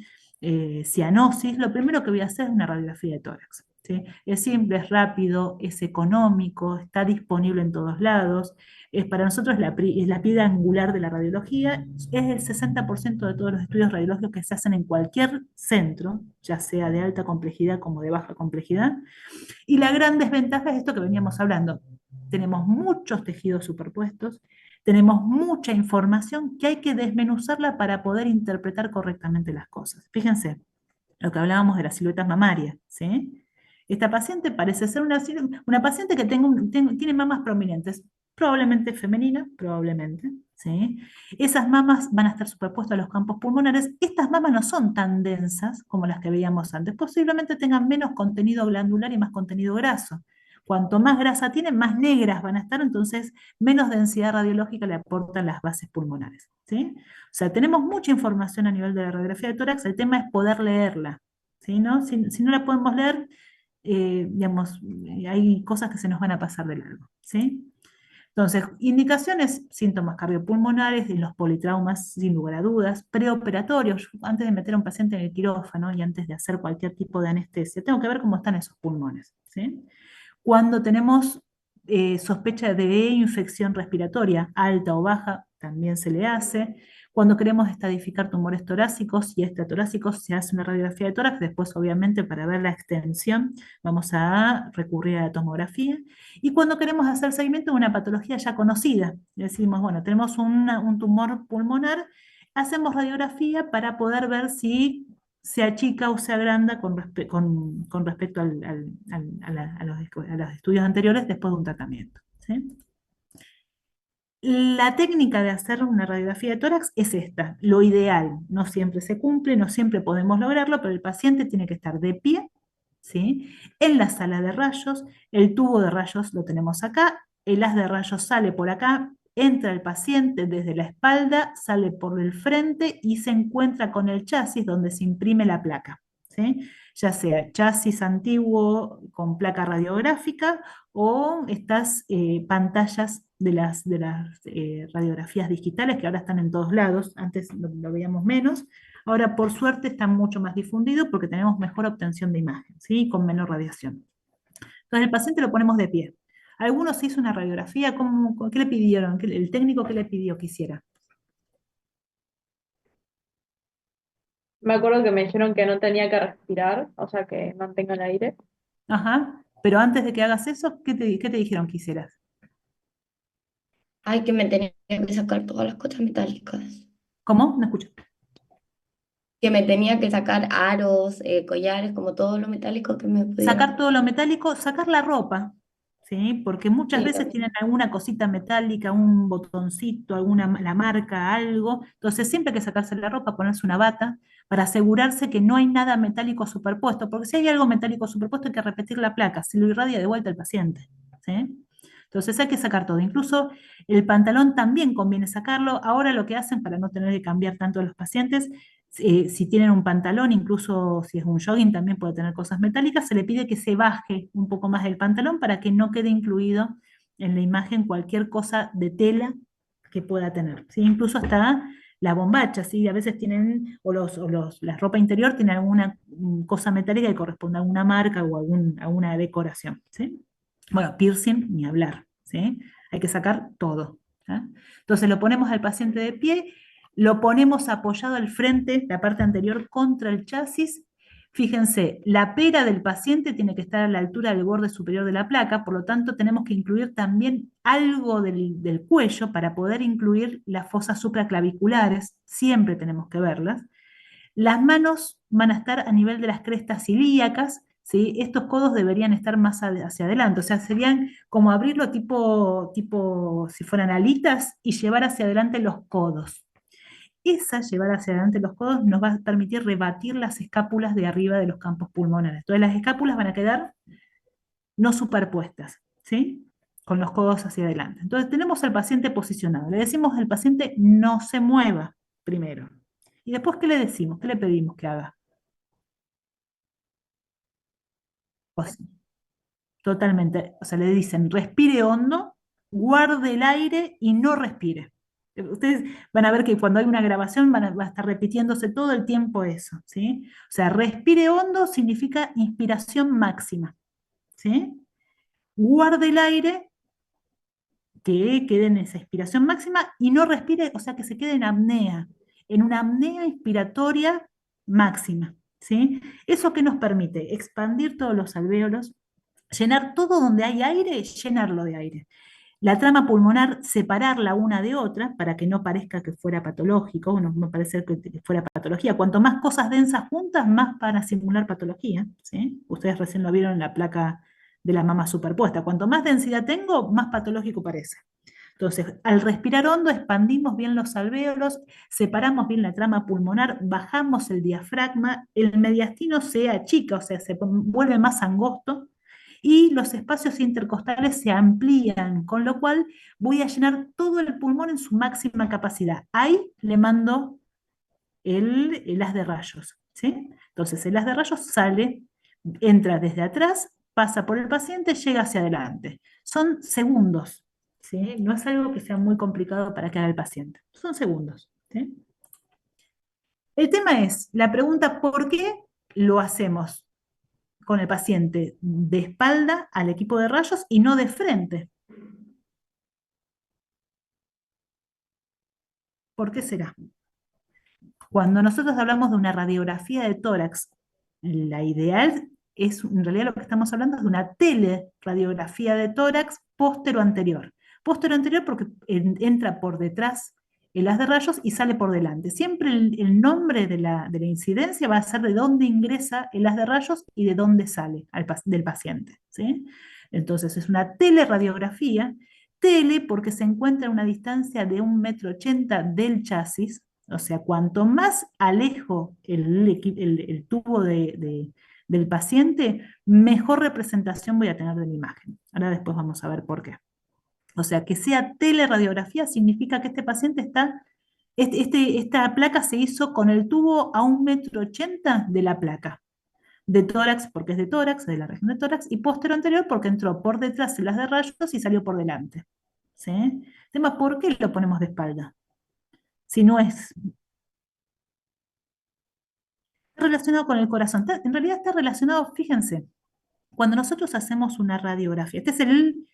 A: cianosis, lo primero que voy a hacer es una radiografía de tórax. ¿Sí? Es simple, es rápido, es económico, está disponible en todos lados. Es para nosotros es la piedra angular de la radiología, es el 60% de todos los estudios radiológicos que se hacen en cualquier centro, ya sea de alta complejidad como de baja complejidad, y la gran desventaja es esto que veníamos hablando. Tenemos muchos tejidos superpuestos, tenemos mucha información que hay que desmenuzarla para poder interpretar correctamente las cosas. Fíjense, lo que hablábamos de las siluetas mamarias, ¿sí? Esta paciente parece ser una paciente que tiene mamas prominentes, probablemente femenina, probablemente, ¿sí? Esas mamas van a estar superpuestas a los campos pulmonares. Estas mamas no son tan densas como las que veíamos antes, posiblemente tengan menos contenido glandular y más contenido graso. Cuanto más grasa tienen, más negras van a estar, entonces menos densidad radiológica le aportan las bases pulmonares, ¿sí? O sea, tenemos mucha información a nivel de la radiografía de tórax, el tema es poder leerla, ¿sí? ¿No? Si no la podemos leer, digamos, hay cosas que se nos van a pasar de largo, ¿sí? Entonces, indicaciones, síntomas cardiopulmonares, de los politraumas, sin lugar a dudas, preoperatorios, antes de meter a un paciente en el quirófano y antes de hacer cualquier tipo de anestesia, tengo que ver cómo están esos pulmones, ¿sí? Cuando tenemos sospecha de infección respiratoria, alta o baja, también se le hace. Cuando queremos estadificar tumores torácicos y extratorácicos, se hace una radiografía de tórax. Después, obviamente, para ver la extensión, vamos a recurrir a la tomografía. Y cuando queremos hacer seguimiento de una patología ya conocida, decimos, bueno, tenemos un tumor pulmonar, hacemos radiografía para poder ver si se achica o se agranda con respecto a los estudios anteriores después de un tratamiento, ¿sí? La técnica de hacer una radiografía de tórax es esta, lo ideal. No siempre se cumple, no siempre podemos lograrlo, pero el paciente tiene que estar de pie, ¿sí? En la sala de rayos, el tubo de rayos lo tenemos acá, el haz de rayos sale por acá, entra el paciente desde la espalda, sale por el frente y se encuentra con el chasis donde se imprime la placa, ¿sí? Ya sea chasis antiguo con placa radiográfica o estas pantallas de las radiografías digitales que ahora están en todos lados, antes lo veíamos menos, ahora por suerte está mucho más difundido porque tenemos mejor obtención de imagen, ¿sí? Con menor radiación. Entonces el paciente lo ponemos de pie. Algunos hizo una radiografía, ¿qué le pidieron? ¿El técnico qué le pidió que hiciera?
D: Me acuerdo que me dijeron que no tenía que respirar, o sea, que mantenga el aire.
A: Ajá, pero antes de que hagas eso, ¿qué te dijeron que hicieras?
B: Ay, que me tenía que sacar todas las cosas metálicas.
A: ¿Cómo? No escucho.
B: Que me tenía que sacar aros, collares, como todo lo metálico que me pudiera.
A: Sacar todo lo metálico, sacar la ropa, ¿sí? Porque muchas
B: Sí,
A: veces tienen alguna cosita metálica, un botoncito, la marca, algo. Entonces siempre hay que sacarse la ropa, ponerse una bata, para asegurarse que no hay nada metálico superpuesto, porque si hay algo metálico superpuesto hay que repetir la placa, se lo irradia de vuelta al paciente, ¿sí? Entonces hay que sacar todo. Incluso el pantalón también conviene sacarlo. Ahora lo que hacen para no tener que cambiar tanto a los pacientes, si tienen un pantalón, incluso si es un jogging también puede tener cosas metálicas, se le pide que se baje un poco más el pantalón para que no quede incluido en la imagen cualquier cosa de tela que pueda tener, ¿sí? Incluso hasta la bombacha, ¿sí? A veces tienen, la ropa interior tiene alguna cosa metálica que corresponde a alguna marca o alguna decoración, ¿sí? Bueno, piercing, ni hablar, ¿sí? Hay que sacar todo, ¿ah? Entonces lo ponemos al paciente de pie, lo ponemos apoyado al frente, la parte anterior contra el chasis. Fíjense, la pera del paciente tiene que estar a la altura del borde superior de la placa, por lo tanto tenemos que incluir también algo del cuello para poder incluir las fosas supraclaviculares, siempre tenemos que verlas. Las manos van a estar a nivel de las crestas ilíacas, ¿sí? Estos codos deberían estar más hacia adelante, o sea, serían como abrirlo tipo si fueran alitas y llevar hacia adelante los codos. Esa llevar hacia adelante los codos nos va a permitir rebatir las escápulas de arriba de los campos pulmonares. Entonces las escápulas van a quedar no superpuestas, ¿sí? Con los codos hacia adelante. Entonces tenemos al paciente posicionado. Le decimos al paciente no se mueva primero. Y después, ¿qué le decimos? ¿Qué le pedimos que haga? Pues, totalmente. O sea, le dicen, respire hondo, guarde el aire y no respire. Ustedes van a ver que cuando hay una grabación va a estar repitiéndose todo el tiempo eso, ¿sí? O sea, respire hondo significa inspiración máxima, ¿sí? Guarde el aire, que quede en esa inspiración máxima y no respire, o sea, que se quede en una apnea inspiratoria máxima, ¿sí? ¿Eso qué nos permite? Expandir todos los alvéolos, llenar todo donde hay aire, llenarlo de aire. La trama pulmonar, separarla una de otra para que no parezca que fuera patológico, no parece que fuera patología. Cuanto más cosas densas juntas, más para simular patología, ¿sí? Ustedes recién lo vieron en la placa de la mama superpuesta. Cuanto más densidad tengo, más patológico parece. Entonces, al respirar hondo, expandimos bien los alvéolos, separamos bien la trama pulmonar, bajamos el diafragma, el mediastino se achica, o sea, se vuelve más angosto, y los espacios intercostales se amplían, con lo cual voy a llenar todo el pulmón en su máxima capacidad. Ahí le mando el haz de rayos, ¿sí? Entonces el haz de rayos sale, entra desde atrás, pasa por el paciente, llega hacia adelante. Son segundos, ¿sí? No es algo que sea muy complicado para que haga el paciente. Son segundos, ¿sí? El tema es, la pregunta, ¿por qué lo hacemos con el paciente de espalda al equipo de rayos y no de frente? ¿Por qué será? Cuando nosotros hablamos de una radiografía de tórax, la ideal es, en realidad lo que estamos hablando es de una teleradiografía de tórax póstero-anterior. Póstero-anterior porque entra por detrás el haz de rayos y sale por delante. Siempre el nombre de la incidencia va a ser de dónde ingresa el haz de rayos y de dónde sale del paciente, ¿sí? Entonces es una teleradiografía, tele porque se encuentra a una distancia de 1,80 m del chasis. O sea, cuanto más alejo el tubo del paciente, mejor representación voy a tener de la imagen. Ahora después vamos a ver por qué. O sea, que sea teleradiografía significa que este paciente esta placa se hizo con el tubo a 1,80 m de la placa. De tórax, porque es de tórax, de la región de tórax, y póstero anterior porque entró por detrás en las de rayos y salió por delante. ¿Sí? Tema, ¿por qué lo ponemos de espalda? Si no es relacionado con el corazón. En realidad está relacionado, fíjense, cuando nosotros hacemos una radiografía, este es el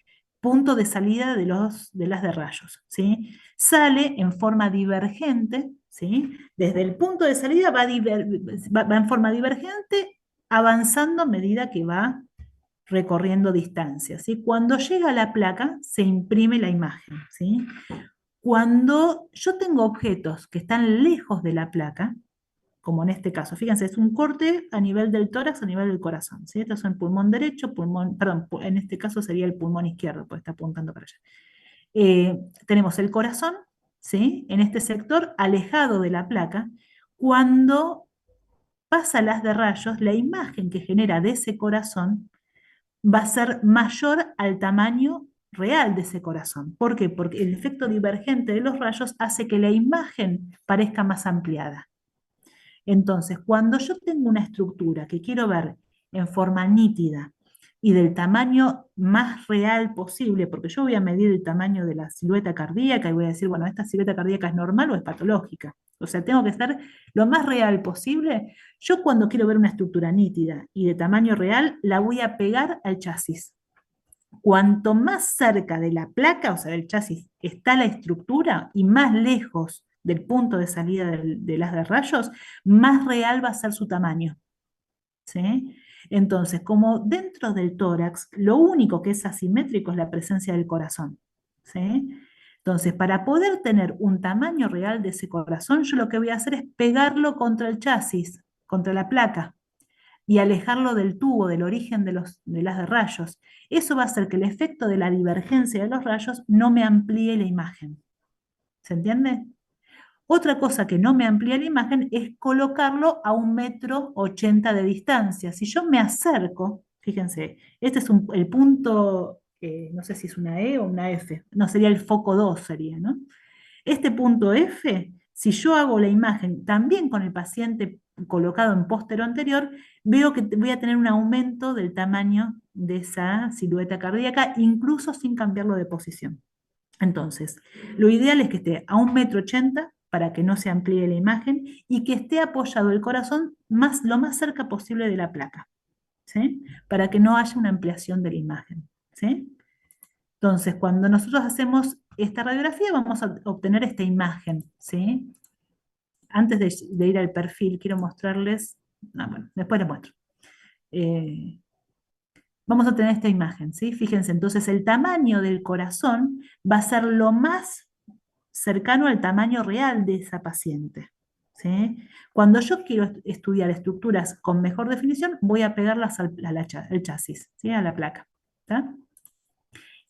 A: punto de salida de las de rayos, ¿sí? Sale en forma divergente, ¿sí? Desde el punto de salida va en forma divergente, avanzando a medida que va recorriendo distancias, ¿sí? Cuando llega a la placa, se imprime la imagen, ¿sí? Cuando yo tengo objetos que están lejos de la placa, como en este caso. Fíjense, es un corte a nivel del tórax, a nivel del corazón, ¿sí? Esto es el pulmón derecho, perdón, en este caso sería el pulmón izquierdo, porque está apuntando para allá. Tenemos el corazón, ¿sí? En este sector, alejado de la placa. Cuando pasa las de rayos, la imagen que genera de ese corazón va a ser mayor al tamaño real de ese corazón. ¿Por qué? Porque el efecto divergente de los rayos hace que la imagen parezca más ampliada. Entonces, cuando yo tengo una estructura que quiero ver en forma nítida y del tamaño más real posible, porque yo voy a medir el tamaño de la silueta cardíaca y voy a decir, bueno, ¿esta silueta cardíaca es normal o es patológica? O sea, tengo que ser lo más real posible. Yo cuando quiero ver una estructura nítida y de tamaño real, la voy a pegar al chasis. Cuanto más cerca de la placa, o sea, del chasis, está la estructura y más lejos del punto de salida de las de rayos, más real va a ser su tamaño, ¿sí? Entonces, como dentro del tórax, lo único que es asimétrico es la presencia del corazón, ¿sí? Entonces, para poder tener un tamaño real de ese corazón, yo lo que voy a hacer es pegarlo contra el chasis, contra la placa, y alejarlo del tubo, del origen de las de rayos. Eso va a hacer que el efecto de la divergencia de los rayos no me amplíe la imagen. ¿Se entiende? Otra cosa que no me amplía la imagen es colocarlo a 1,80 m de distancia. Si yo me acerco, fíjense, este es el punto, no sé si es una E o una F, no, sería el foco 2, sería, ¿no? Este punto F, Si yo hago la imagen también con el paciente colocado en póstero anterior, veo que voy a tener un aumento del tamaño de esa silueta cardíaca, incluso sin cambiarlo de posición. Entonces, lo ideal es que esté a 1,80 m para que no se amplíe la imagen y que esté apoyado el corazón lo más cerca posible de la placa, ¿sí? Para que no haya una ampliación de la imagen, ¿sí? Entonces, cuando nosotros hacemos esta radiografía, vamos a obtener esta imagen, ¿sí? Antes de ir al perfil, quiero mostrarles, bueno, después les muestro. Vamos a tener esta imagen, ¿sí? Fíjense, entonces el tamaño del corazón va a ser lo más cercano al tamaño real de esa paciente, ¿sí? Cuando yo quiero estudiar estructuras con mejor definición, voy a pegarlas al chasis, ¿sí? A la placa, ¿está?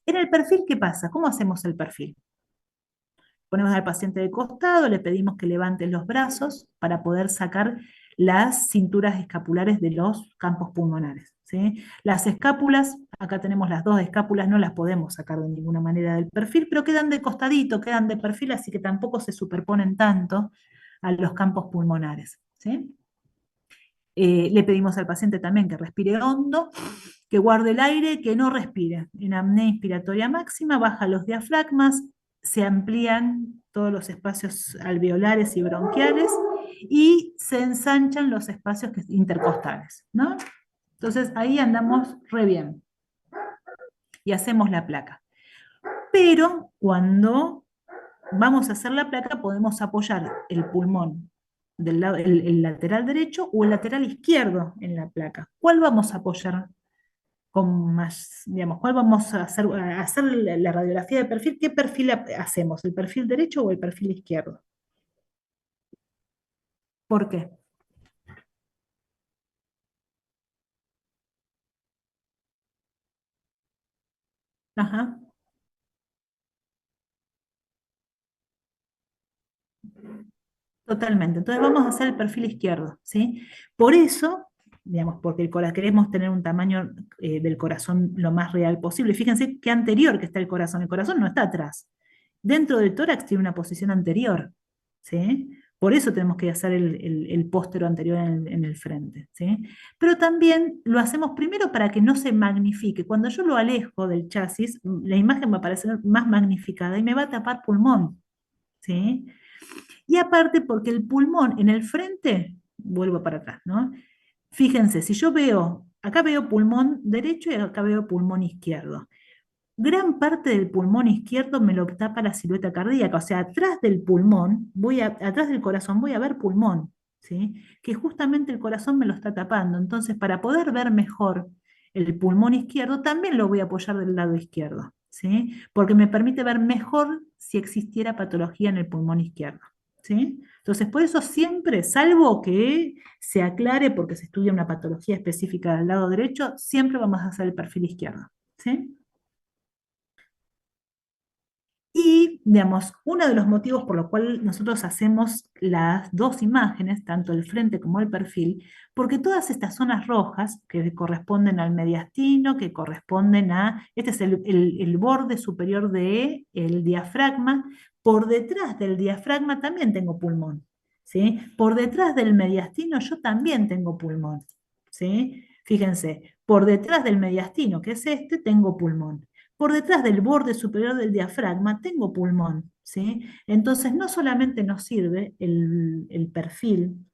A: En el perfil, ¿qué pasa? ¿Cómo hacemos el perfil? Ponemos al paciente de costado, le pedimos que levante los brazos para poder sacar las cinturas escapulares de los campos pulmonares, ¿sí? Las escápulas, acá tenemos las dos escápulas, no las podemos sacar de ninguna manera del perfil, pero quedan de costadito, quedan de perfil, así que tampoco se superponen tanto a los campos pulmonares, ¿sí? Le pedimos al paciente también que respire hondo, que guarde el aire, que no respire. En apnea inspiratoria máxima baja los diafragmas, se amplían todos los espacios alveolares y bronquiales y se ensanchan los espacios intercostales, ¿no? Entonces ahí andamos re bien y hacemos la placa. Pero cuando vamos a hacer la placa podemos apoyar el pulmón del lado, el lateral derecho o el lateral izquierdo en la placa. ¿Cuál vamos a apoyar con más, digamos, cuál vamos a hacer la radiografía de perfil? ¿Qué perfil hacemos? ¿El perfil derecho o el perfil izquierdo? ¿Por qué? Ajá. Totalmente. Entonces vamos a hacer el perfil izquierdo, ¿sí? Por eso, digamos, porque queremos tener un tamaño del corazón lo más real posible. Fíjense qué anterior que está el corazón no está atrás. Dentro del tórax tiene una posición anterior, ¿sí? Por eso tenemos que hacer el póstero anterior en el frente, ¿sí? Pero también lo hacemos primero para que no se magnifique. Cuando yo lo alejo del chasis, la imagen va a parecer más magnificada y me va a tapar pulmón, ¿sí? Y aparte porque el pulmón en el frente, vuelvo para atrás, ¿no? Fíjense, si yo veo, acá veo pulmón derecho y acá veo pulmón izquierdo. Gran parte del pulmón izquierdo me lo tapa la silueta cardíaca, o sea, atrás del pulmón, atrás del corazón voy a ver pulmón, ¿sí? Que justamente el corazón me lo está tapando. Entonces, para poder ver mejor el pulmón izquierdo, también lo voy a apoyar del lado izquierdo, ¿sí? Porque me permite ver mejor si existiera patología en el pulmón izquierdo, ¿sí? Entonces, por eso siempre, salvo que se aclare porque se estudia una patología específica del lado derecho, siempre vamos a hacer el perfil izquierdo, ¿sí? Y, digamos, uno de los motivos por los cuales nosotros hacemos las dos imágenes, tanto el frente como el perfil, porque todas estas zonas rojas que corresponden al mediastino, que corresponden este es el borde superior del diafragma, por detrás del diafragma también tengo pulmón, ¿sí? Por detrás del mediastino yo también tengo pulmón, ¿sí? Fíjense, por detrás del mediastino, que es este, tengo pulmón. Por detrás del borde superior del diafragma tengo pulmón, ¿sí? Entonces no solamente nos sirve el perfil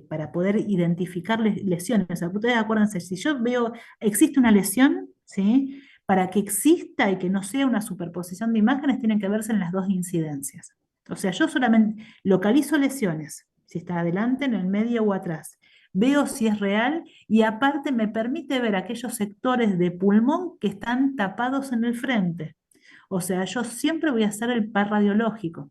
A: para poder identificar lesiones, o sea, ustedes acuérdense, si yo veo, existe una lesión, ¿sí? Para que exista y que no sea una superposición de imágenes, tienen que verse en las dos incidencias. O sea, yo solamente localizo lesiones, si está adelante, en el medio o atrás. Veo si es real y aparte me permite ver aquellos sectores de pulmón que están tapados en el frente. O sea, yo siempre voy a hacer el par radiológico,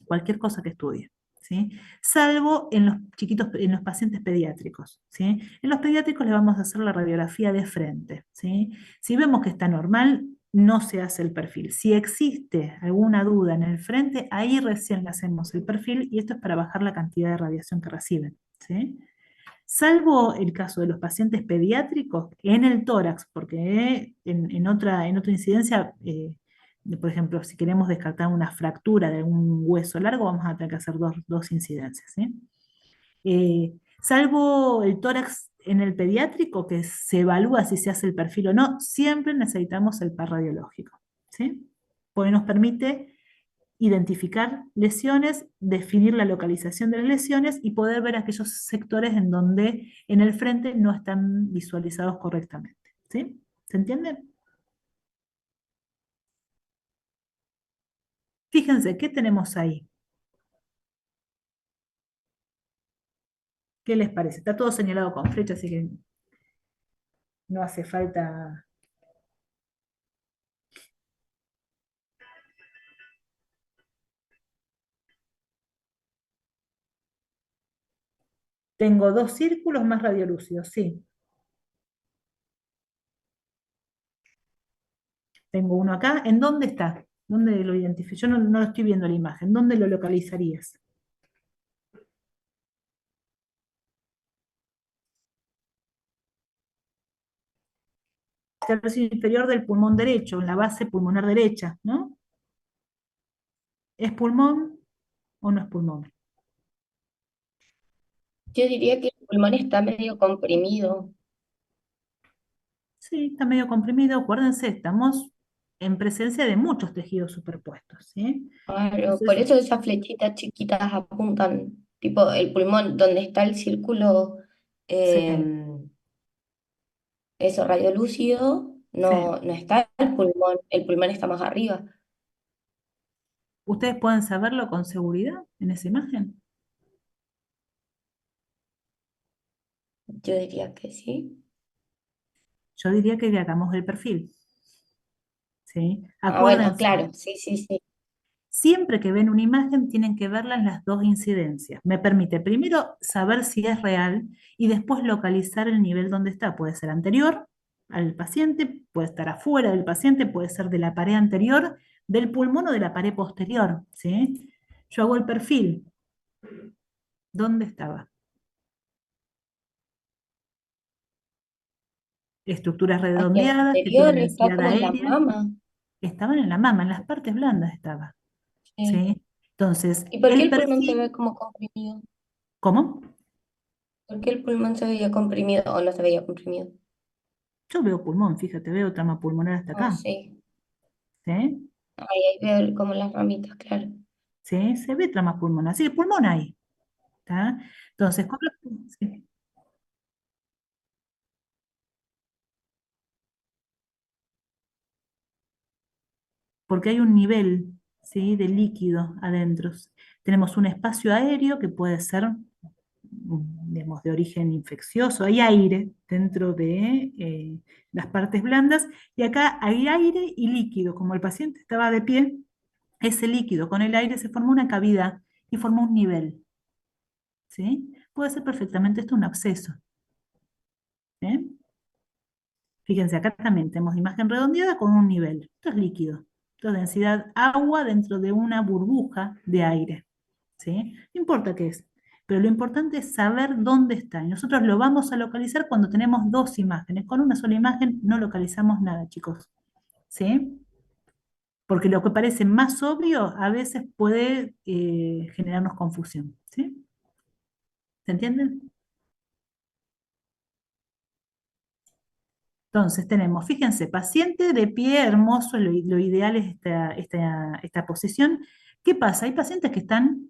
A: cualquier cosa que estudie, ¿sí? Salvo en los chiquitos, en los pacientes pediátricos, ¿sí? En los pediátricos le vamos a hacer la radiografía de frente, ¿sí? Si vemos que está normal, no se hace el perfil. Si existe alguna duda en el frente, ahí recién le hacemos el perfil y esto es para bajar la cantidad de radiación que reciben, ¿sí? Salvo el caso de los pacientes pediátricos en el tórax, porque en otra incidencia por ejemplo, si queremos descartar una fractura de algún hueso largo, vamos a tener que hacer dos incidencias, ¿sí? Salvo el tórax en el pediátrico, que se evalúa si se hace el perfil o no, siempre necesitamos el PAR radiológico, ¿sí? Porque nos permite identificar lesiones, definir la localización de las lesiones y poder ver aquellos sectores en donde en el frente no están visualizados correctamente, ¿sí? ¿Se entiende? Fíjense, ¿qué tenemos ahí? ¿Qué les parece? Está todo señalado con flecha, así que no hace falta. Tengo dos círculos más radiolúcidos, sí. Tengo uno acá. ¿En dónde está? ¿Dónde lo identifico? Yo no lo estoy viendo la imagen. ¿Dónde lo localizarías? Tercio inferior del pulmón derecho, en la base pulmonar derecha, ¿no? ¿Es pulmón o no es pulmón?
B: Yo diría que el pulmón está medio comprimido.
A: Sí, está medio comprimido. Acuérdense, estamos en presencia de muchos tejidos superpuestos, ¿sí?
B: Claro, por
A: Entonces,
B: eso esas flechitas chiquitas apuntan, tipo el pulmón, donde está el círculo,
A: sí,
B: em, eso, radiolúcido,
A: sí.
B: no está el pulmón está más arriba.
A: ¿Ustedes pueden saberlo con seguridad en esa imagen?
B: Yo diría que sí.
A: Yo diría que hagamos el perfil, ¿sí?
B: Ah, bueno,
A: Acuérdense,
B: claro, sí, sí, sí.
A: siempre que ven una imagen tienen que verla en las dos incidencias. Me permite primero saber si es real y después localizar el nivel donde está. Puede ser anterior al paciente, puede estar afuera del paciente, puede ser de la pared anterior, del pulmón o de la pared posterior, ¿sí? Yo hago el perfil. ¿Dónde estaba? Estructuras
B: Hacia el
A: redondeadas que
B: anterior
A: tienen
B: está
A: densidad
B: como en la
A: aérea.
B: mama.
A: Estaban en la mama, en las partes blandas estaba,
B: Sí.
A: ¿sí? Entonces,
B: ¿Y por qué
A: el
B: el pulmón se ve
A: perfil,
B: como comprimido?
A: ¿cómo?
B: ¿Por qué el pulmón se veía comprimido o no se veía comprimido?
A: Yo veo pulmón, fíjate, veo trama pulmonar hasta
B: Ah,
A: acá,
B: sí.
A: ¿sí?
B: Ahí veo como las ramitas, claro.
A: ¿Sí? Se ve trama pulmonar, sí, pulmón ahí, ¿está? Entonces, sí, porque hay un nivel, ¿sí? De líquido adentro. Tenemos un espacio aéreo que puede ser, digamos, de origen infeccioso, hay aire dentro de las partes blandas, y acá hay aire y líquido, como el paciente estaba de pie, ese líquido con el aire se formó una cavidad y formó un nivel, ¿sí? Puede ser perfectamente esto un absceso, ¿sí? Fíjense, acá también tenemos imagen redondeada con un nivel. Esto es líquido. Esto es densidad agua dentro de una burbuja de aire, ¿sí? No importa qué es, pero lo importante es saber dónde está. Y nosotros lo vamos a localizar cuando tenemos dos imágenes. Con una sola imagen no localizamos nada, chicos, ¿sí? Porque lo que parece más obvio a veces puede generarnos confusión, ¿sí? ¿Se entiende? Entonces tenemos, fíjense, paciente de pie, hermoso, lo ideal es esta posición. ¿Qué pasa? Hay pacientes que están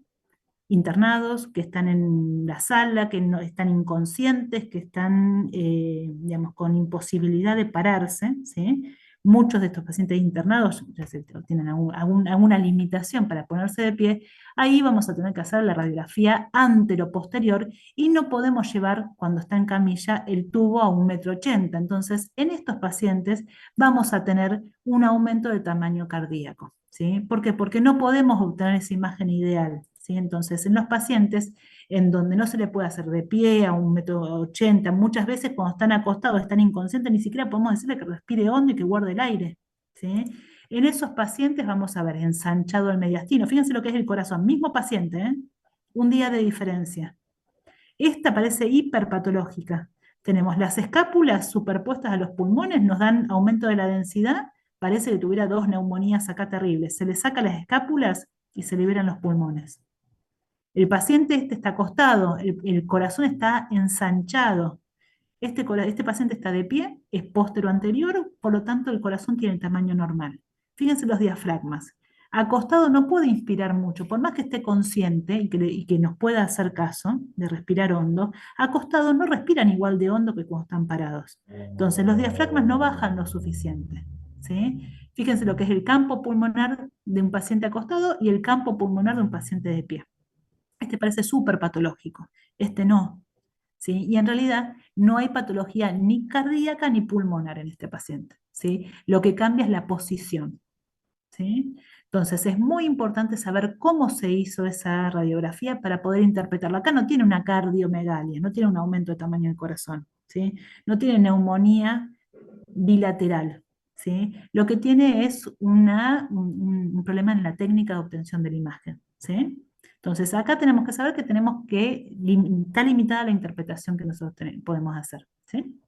A: internados, que están en la sala, que no, están inconscientes, que están, digamos, con imposibilidad de pararse, ¿sí? Muchos de estos pacientes internados ya tienen alguna limitación para ponerse de pie. Ahí vamos a tener que hacer la radiografía antero-posterior y no podemos llevar, cuando está en camilla, el tubo a 1,80 m. Entonces, en estos pacientes vamos a tener un aumento de tamaño cardíaco, ¿sí? ¿Por qué? Porque no podemos obtener esa imagen ideal, ¿sí? Entonces, en los pacientes en donde no se le puede hacer de pie a 1,80 m, muchas veces cuando están acostados, están inconscientes, ni siquiera podemos decirle que respire hondo y que guarde el aire, ¿sí? En esos pacientes vamos a ver ensanchado el mediastino. Fíjense lo que es el corazón, mismo paciente, ¿eh? Un día de diferencia. Esta parece hiperpatológica. Tenemos las escápulas superpuestas a los pulmones, nos dan aumento de la densidad, Parece que tuviera dos neumonías acá terribles. Se le saca las escápulas y se liberan los pulmones. El paciente este está acostado, el corazón está ensanchado. Este paciente está de pie, es póstero-anterior, por lo tanto el corazón tiene el tamaño normal. Fíjense los diafragmas. Acostado no puede inspirar mucho, por más que esté consciente y que nos pueda hacer caso de respirar hondo, acostados no respiran igual de hondo que cuando están parados. Entonces los diafragmas no bajan lo suficiente, ¿sí? Fíjense lo que es el campo pulmonar de un paciente acostado y el campo pulmonar de un paciente de pie. Este parece súper patológico, este no, ¿sí? Y en realidad no hay patología ni cardíaca ni pulmonar en este paciente, ¿sí? Lo que cambia es la posición, ¿sí? Entonces es muy importante saber cómo se hizo esa radiografía para poder interpretarla. Acá no tiene una cardiomegalia, no tiene un aumento de tamaño del corazón, ¿sí? No tiene neumonía bilateral, ¿sí? Lo que tiene es un problema en la técnica de obtención de la imagen, ¿sí? Entonces acá tenemos que saber que está limitada la interpretación que nosotros podemos hacer, ¿sí?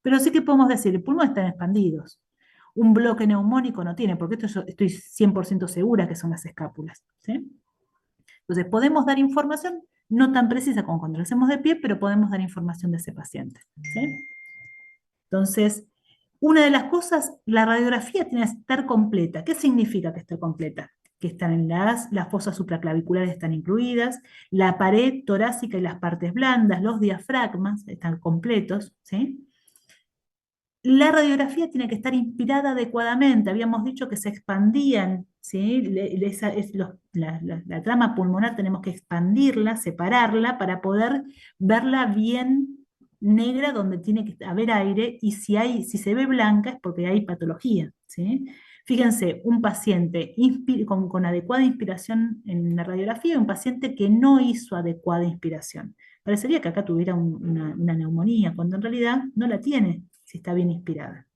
A: Pero sí que podemos decir, el pulmón están expandidos. Un bloque neumónico no tiene, porque esto yo estoy 100% segura que son las escápulas, ¿sí? Entonces podemos dar información no tan precisa como cuando lo hacemos de pie, pero podemos dar información de ese paciente, ¿sí? Entonces, una de las cosas, la radiografía tiene que estar completa. ¿Qué significa que esté completa? Que están en las fosas supraclaviculares están incluidas, la pared torácica y las partes blandas, los diafragmas están completos, ¿sí? La radiografía tiene que estar inspirada adecuadamente. Habíamos dicho que se expandían, ¿sí? La trama pulmonar tenemos que expandirla, separarla para poder verla bien negra donde tiene que haber aire, y si se ve blanca es porque hay patología, ¿sí? Fíjense, un paciente con adecuada inspiración en la radiografía y un paciente que no hizo adecuada inspiración. Parecería que acá tuviera una neumonía, cuando en realidad no la tiene, si está bien inspirada.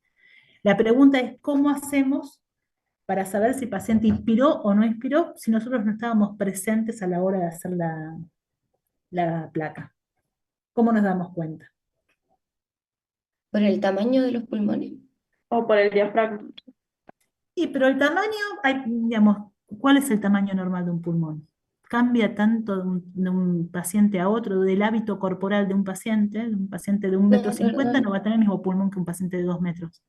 A: La pregunta es, ¿cómo hacemos para saber si el paciente inspiró o no inspiró si nosotros no estábamos presentes a la hora de hacer la placa? ¿Cómo nos damos cuenta?
B: ¿Por el tamaño de los pulmones?
D: O por el diafragma.
A: Pero el tamaño, digamos, ¿cuál es el tamaño normal de un pulmón? Cambia tanto de un paciente a otro, del hábito corporal de un paciente de 1,50 m no va a tener el mismo pulmón que un paciente de 2 metros.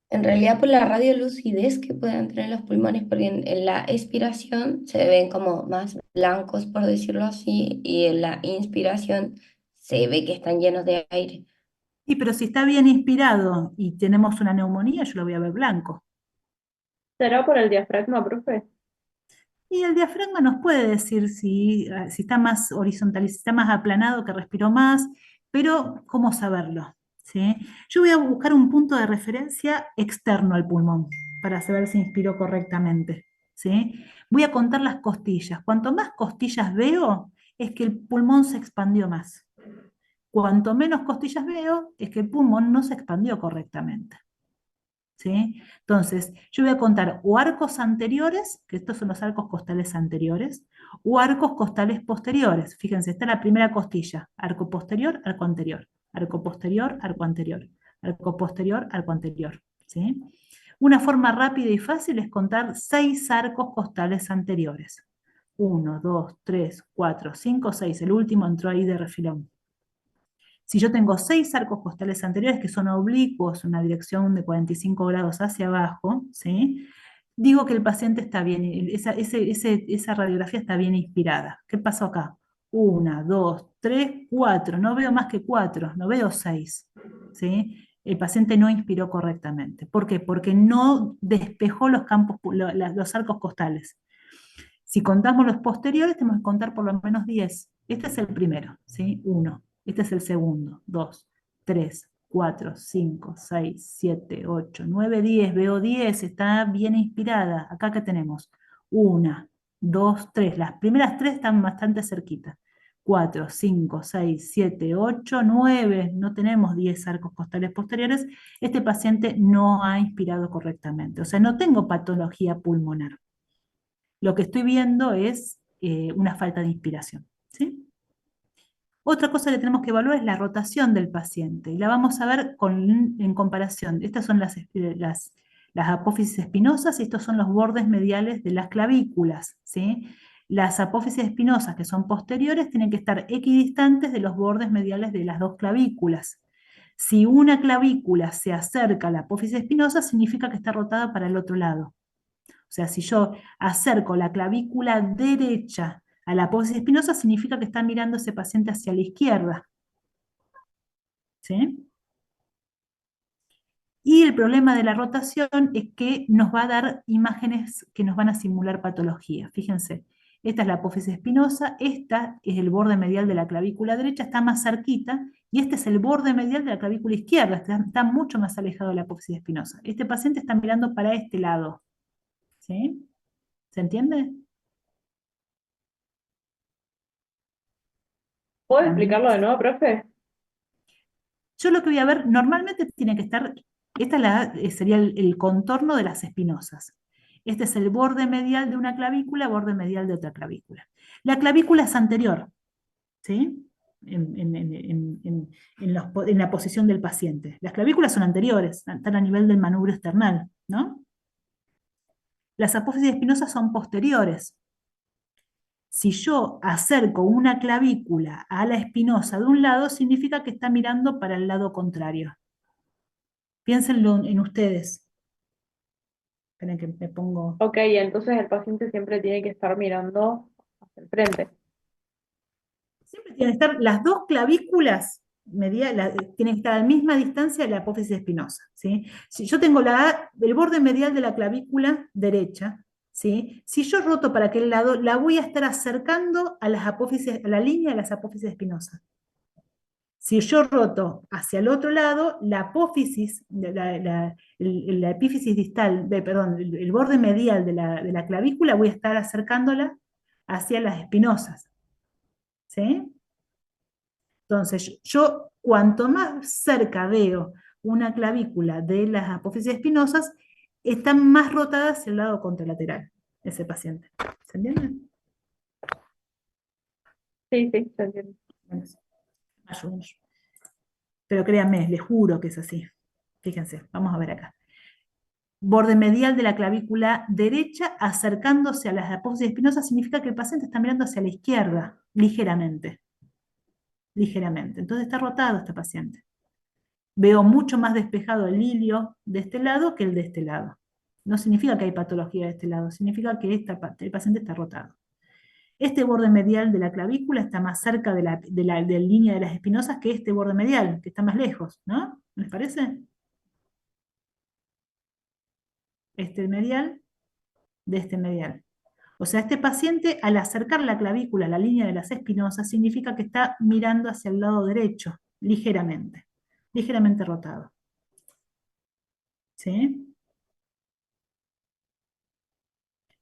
B: En realidad por la radiolucidez que puedan tener los pulmones, porque en la expiración se ven como más blancos, por decirlo así, y en la inspiración se ve que están llenos de aire.
A: Pero si está bien inspirado y tenemos una neumonía, yo lo voy a ver blanco.
D: ¿Será por el diafragma, profe?
A: Y el diafragma nos puede decir si está más horizontal, si está más aplanado, que respiró más, pero ¿cómo saberlo? ¿Sí? Yo voy a buscar un punto de referencia externo al pulmón para saber si inspiró correctamente, ¿sí? Voy a contar las costillas. Cuanto más costillas veo, es que el pulmón se expandió más. Cuanto menos costillas veo, es que el pulmón no se expandió correctamente, ¿sí? Entonces, yo voy a contar o arcos anteriores, que estos son los arcos costales anteriores, o arcos costales posteriores. Fíjense, está la primera costilla, arco posterior, arco anterior, arco posterior, arco anterior, arco posterior, arco anterior, ¿sí? Una forma rápida y fácil es contar 6 arcos costales anteriores. 1, 2, 3, 4, 5, 6. El último entró ahí de refilón. Si yo tengo 6 arcos costales anteriores que son oblicuos, una dirección de 45 grados hacia abajo, ¿sí? Digo que el paciente está bien, esa radiografía está bien inspirada. ¿Qué pasó acá? 1, 2, 3, 4. No veo más que 4, no veo 6, ¿sí? El paciente no inspiró correctamente. ¿Por qué? Porque no despejó los arcos costales. Si contamos los posteriores, tenemos que contar por lo menos 10. Este es el primero, ¿sí? 1. Este es el segundo. 2, 3, 4, 5, 6, 7, 8, 9, 10. Veo 10, está bien inspirada. Acá que tenemos 1, 2, 3. Las primeras 3 están bastante cerquitas. 4, 5, 6, 7, 8, 9. No tenemos 10 arcos costales posteriores. Este paciente no ha inspirado correctamente. O sea, no tengo patología pulmonar. Lo que estoy viendo es una falta de inspiración, ¿sí? Otra cosa que tenemos que evaluar es la rotación del paciente, y la vamos a ver en comparación. Estas son Las apófisis espinosas, estos son los bordes mediales de las clavículas, ¿sí? Las apófisis espinosas que son posteriores tienen que estar equidistantes de los bordes mediales de las dos clavículas. Si una clavícula se acerca a la apófisis espinosa, significa que está rotada para el otro lado. O sea, si yo acerco la clavícula derecha a la apófisis espinosa, significa que está mirando ese paciente hacia la izquierda. ¿Sí? Y el problema de la rotación es que nos va a dar imágenes que nos van a simular patología. Fíjense, esta es la apófisis espinosa, esta es el borde medial de la clavícula derecha, está más cerquita, y este es el borde medial de la clavícula izquierda, está mucho más alejado de la apófisis espinosa. Este paciente está mirando para este lado. ¿Sí? ¿Se entiende?
D: ¿Puedo
A: También.
D: explicarlo de nuevo, profe?
A: Yo lo que voy a ver, normalmente tiene que estar, sería el contorno de las espinosas. Este es el borde medial de una clavícula, borde medial de otra clavícula. La clavícula es anterior, ¿sí? En la posición del paciente. Las clavículas son anteriores, están a nivel del manubrio esternal, ¿no? Las apófisis espinosas son posteriores. Si yo acerco una clavícula a la espinosa de un lado, significa que está mirando para el lado contrario. Piénsenlo en ustedes. Esperen que me pongo.
D: Ok, entonces el paciente siempre tiene que estar mirando hacia el frente.
A: Siempre tienen que estar las dos clavículas, tienen que estar a la misma distancia de la apófisis espinosa. ¿Sí? Si yo tengo el borde medial de la clavícula derecha, ¿sí? Si yo roto para aquel lado, la voy a estar acercando a a la línea de las apófisis espinosas. Si yo roto hacia el otro lado, la apófisis, la epífisis distal, perdón, el borde medial de la clavícula, voy a estar acercándola hacia las espinosas. ¿Sí? Entonces, yo cuanto más cerca veo una clavícula de las apófisis espinosas, está más rotada hacia el lado contralateral, ese paciente. ¿Se entiende?
D: Sí, sí, se entiende.
A: Bueno, ayúdenos. Pero créanme, les juro que es así. Fíjense, vamos a ver acá. Borde medial de la clavícula derecha acercándose a las apófisis espinosas significa que el paciente está mirando hacia la izquierda, ligeramente. Ligeramente. Entonces está rotado este paciente. Veo mucho más despejado el ilio de este lado que el de este lado. No significa que hay patología de este lado, significa que el paciente está rotado. Este borde medial de la clavícula está más cerca de la línea de las espinosas que este borde medial, que está más lejos, ¿no? ¿Les parece? Este medial de este medial. O sea, este paciente, al acercar la clavícula a la línea de las espinosas, significa que está mirando hacia el lado derecho, ligeramente rotado. ¿Sí?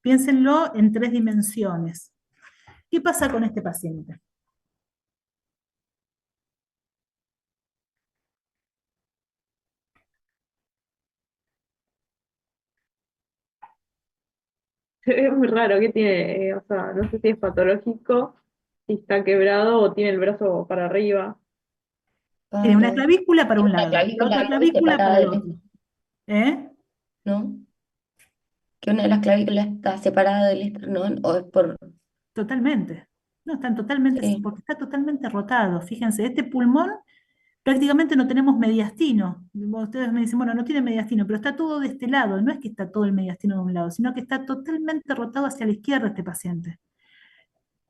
A: Piénsenlo en 3 dimensiones. ¿Qué pasa con este paciente?
D: Se ve muy raro, ¿qué tiene? O sea, no sé si es patológico, si está quebrado o tiene el brazo para arriba.
A: Tiene una
B: Claro.
A: clavícula para un
B: Tiene una
A: lado, la otra
B: clavícula muy
A: clavícula para
B: separada
A: el
B: del
A: otro.
B: esternón,
A: ¿Eh?
B: ¿no? Que una de las clavículas está separada del esternón o es por...
A: Totalmente. No, están totalmente,
B: Sí.
A: porque está totalmente rotado. Fíjense, este pulmón prácticamente no tenemos mediastino. Ustedes me dicen, bueno, no tiene mediastino, pero está todo de este lado. No es que está todo el mediastino de un lado, sino que está totalmente rotado hacia la izquierda este paciente.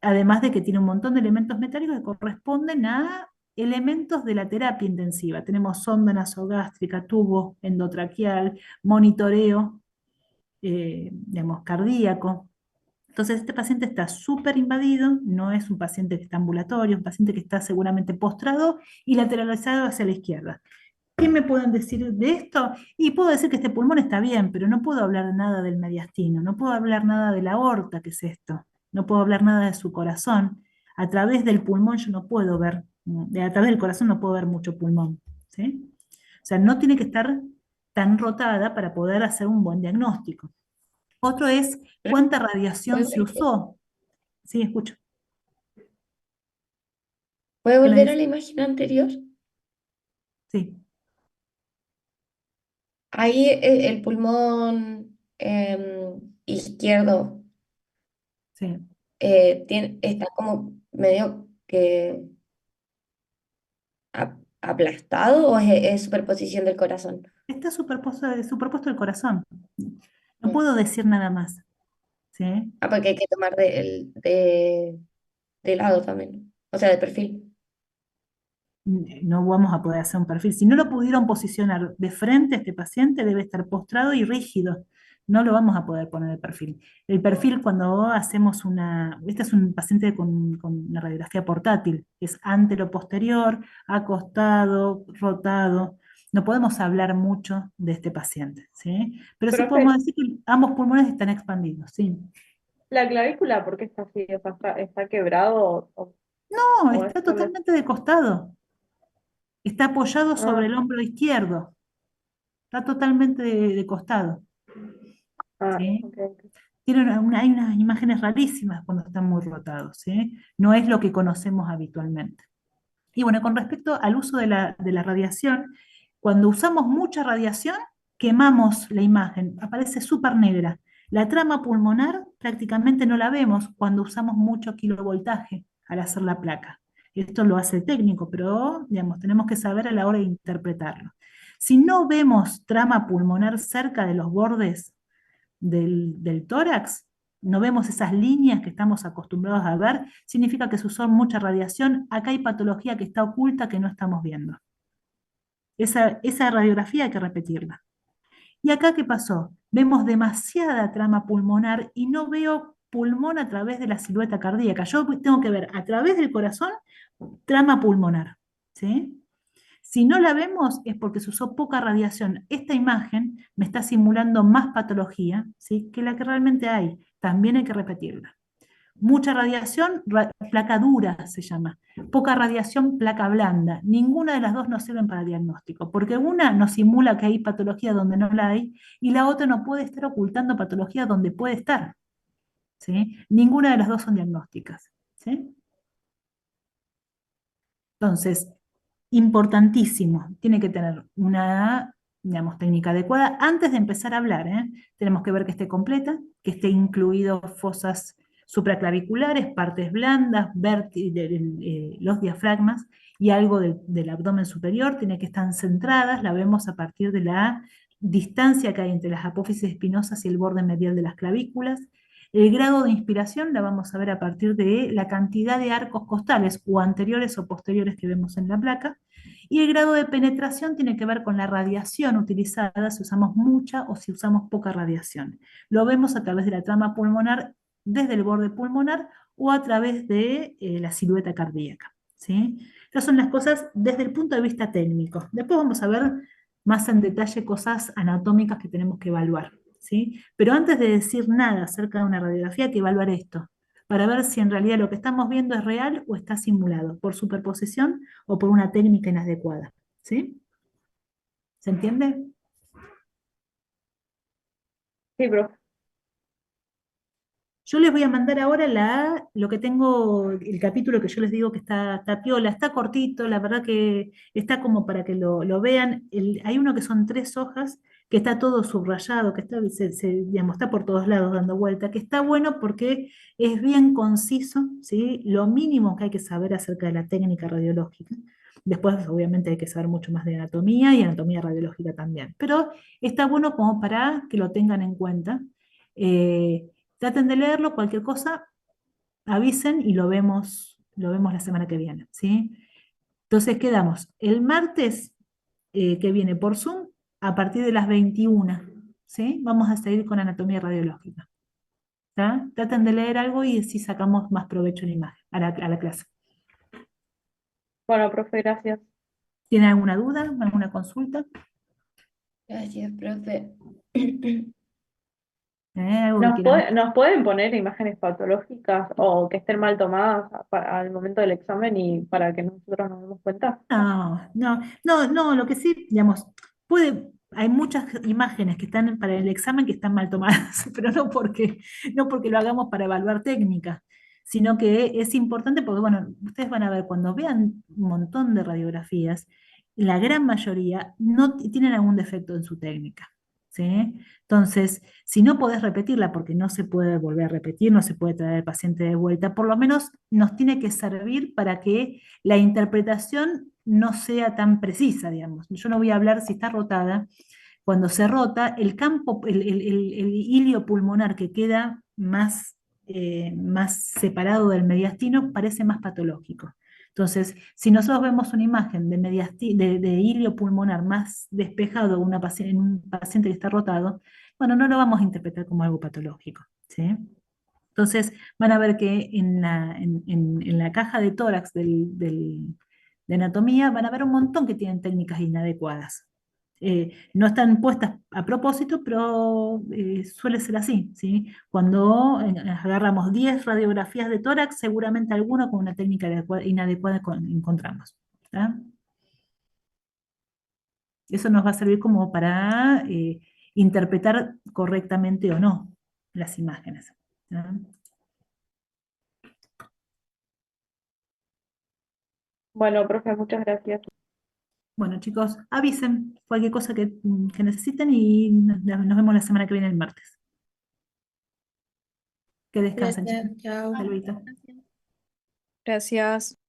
A: Además de que tiene un montón de elementos metálicos que corresponden a elementos de la terapia intensiva. Tenemos sonda nasogástrica, tubo endotraqueal, monitoreo, digamos, cardíaco. Entonces este paciente está súper invadido, no es un paciente que está ambulatorio, es un paciente que está seguramente postrado y lateralizado hacia la izquierda. ¿Qué me pueden decir de esto? Y puedo decir que este pulmón está bien, pero no puedo hablar nada del mediastino, no puedo hablar nada de la aorta, que es esto, no puedo hablar nada de su corazón. A través del pulmón yo no puedo ver, a través del corazón no puedo ver mucho pulmón, ¿sí? O sea, no tiene que estar tan rotada para poder hacer un buen diagnóstico. Otro es cuánta radiación se usó. Sí, escucho.
B: ¿Puede
A: ¿Qué me
B: volver a
A: dice?
B: la imagen anterior?
A: Sí.
B: Ahí el pulmón izquierdo
A: Sí.
B: está como medio que aplastado o es superposición del corazón.
A: Está superpuesto el corazón. No
B: Mm.
A: puedo decir nada más, ¿sí?
B: Ah, porque hay que tomar de lado también, o sea, de perfil.
A: No vamos a poder hacer un perfil. Si no lo pudieron posicionar de frente a este paciente, debe estar postrado y rígido. No lo vamos a poder poner de perfil. El perfil cuando hacemos este es un paciente con una radiografía portátil, es antero-posterior, acostado, rotado. No podemos hablar mucho de este paciente, ¿sí? Pero sí
D: Profe,
A: podemos decir que ambos pulmones están expandidos, ¿sí?
D: la clavícula, ¿por qué está así? O sea, ¿está quebrado
A: No,
D: o es
A: está
D: solo...
A: totalmente de costado. Está apoyado sobre
D: Ah,
A: el hombro izquierdo. Está totalmente de costado, ¿sí?
D: ok, ok.
A: Hay unas imágenes rarísimas cuando están muy rotados, ¿sí? No es lo que conocemos habitualmente. Y bueno, con respecto al uso de la radiación, cuando usamos mucha radiación, quemamos la imagen, aparece súper negra. La trama pulmonar prácticamente no la vemos cuando usamos mucho kilovoltaje al hacer la placa. Esto lo hace el técnico, pero digamos, tenemos que saber a la hora de interpretarlo. Si no vemos trama pulmonar cerca de los bordes del tórax, no vemos esas líneas que estamos acostumbrados a ver, significa que se usó mucha radiación, acá hay patología que está oculta que no estamos viendo. Esa radiografía hay que repetirla. ¿Y acá qué pasó? Vemos demasiada trama pulmonar y no veo pulmón a través de la silueta cardíaca. Yo tengo que ver a través del corazón trama pulmonar, ¿sí? Si no la vemos es porque se usó poca radiación. Esta imagen me está simulando más patología, ¿sí?, que la que realmente hay. También hay que repetirla. Mucha radiación, placa dura se llama. Poca radiación, placa blanda. Ninguna de las dos nos sirven para diagnóstico, porque una nos simula que hay patología donde no la hay y la otra no puede estar ocultando patología donde puede estar, ¿sí? Ninguna de las dos son diagnósticas, ¿sí? Entonces, importantísimo, tiene que tener una, digamos, técnica adecuada. Antes de empezar a hablar, tenemos que ver que esté completa, que esté incluido fosas supraclaviculares, partes blandas, los diafragmas y algo del abdomen superior, tiene que estar centradas, la vemos a partir de la distancia que hay entre las apófisis espinosas y el borde medial de las clavículas. El grado de inspiración la vamos a ver a partir de la cantidad de arcos costales o anteriores o posteriores que vemos en la placa. Y el grado de penetración tiene que ver con la radiación utilizada, si usamos mucha o si usamos poca radiación. Lo vemos a través de la trama pulmonar, desde el borde pulmonar o a través de la silueta cardíaca, ¿sí? Estas son las cosas desde el punto de vista técnico. Después vamos a ver más en detalle cosas anatómicas que tenemos que evaluar, ¿sí? Pero antes de decir nada acerca de una radiografía, hay que evaluar esto, para ver si en realidad lo que estamos viendo es real o está simulado, por superposición o por una técnica inadecuada, ¿sí? ¿Se entiende?
D: Sí, profe.
A: Yo les voy a mandar ahora lo que tengo, el capítulo que yo les digo que está piola, está cortito, la verdad que está como para que lo vean. Hay uno que son 3 hojas, que está todo subrayado, que digamos, está por todos lados dando vuelta, que está bueno porque es bien conciso, ¿sí? Lo mínimo que hay que saber acerca de la técnica radiológica. Después, obviamente, hay que saber mucho más de anatomía y anatomía radiológica también. Pero está bueno como para que lo tengan en cuenta. Eh, Traten de leerlo, cualquier cosa, avisen y lo vemos la semana que viene, ¿sí? Entonces quedamos el martes que viene por Zoom a partir de las 21, ¿sí? Vamos a seguir con anatomía radiológica, ¿tá? Traten de leer algo y así sacamos más provecho en la imagen, a la clase.
D: Bueno, profe, gracias.
A: ¿Tienen alguna duda, alguna consulta?
B: Gracias, profe.
A: ¿Algo que quieran?
D: ¿Nos pueden poner imágenes patológicas o que estén mal tomadas al momento del examen y para que nosotros nos demos cuenta?
A: No, lo que sí, digamos, hay muchas imágenes que están para el examen que están mal tomadas, pero no porque lo hagamos para evaluar técnica, sino que es importante porque, bueno, ustedes van a ver, cuando vean un montón de radiografías, la gran mayoría no tienen algún defecto en su técnica. ¿Sí? Entonces, si no podés repetirla porque no se puede volver a repetir, no se puede traer al paciente de vuelta, por lo menos nos tiene que servir para que la interpretación no sea tan precisa, digamos. Yo no voy a hablar si está rotada. Cuando se rota, el campo, el hilio pulmonar que queda más separado del mediastino parece más patológico. Entonces, si nosotros vemos una imagen de hilio pulmonar más despejado en un paciente que está rotado, bueno, no lo vamos a interpretar como algo patológico, ¿sí? Entonces, van a ver que en la caja de tórax de anatomía van a ver un montón que tienen técnicas inadecuadas. No están puestas a propósito, pero suele ser así, ¿sí? Cuando agarramos 10 radiografías de tórax, seguramente alguno con una técnica inadecuada encontramos. ¿Tá? Eso nos va a servir como para interpretar correctamente o no las imágenes. ¿Tá?
D: Bueno, profe, muchas gracias.
A: Bueno, chicos, avisen cualquier cosa que necesiten y nos vemos la semana que viene el martes. Que descansen, chicos.
G: Gracias, chao.
A: Hasta luego.
C: Gracias.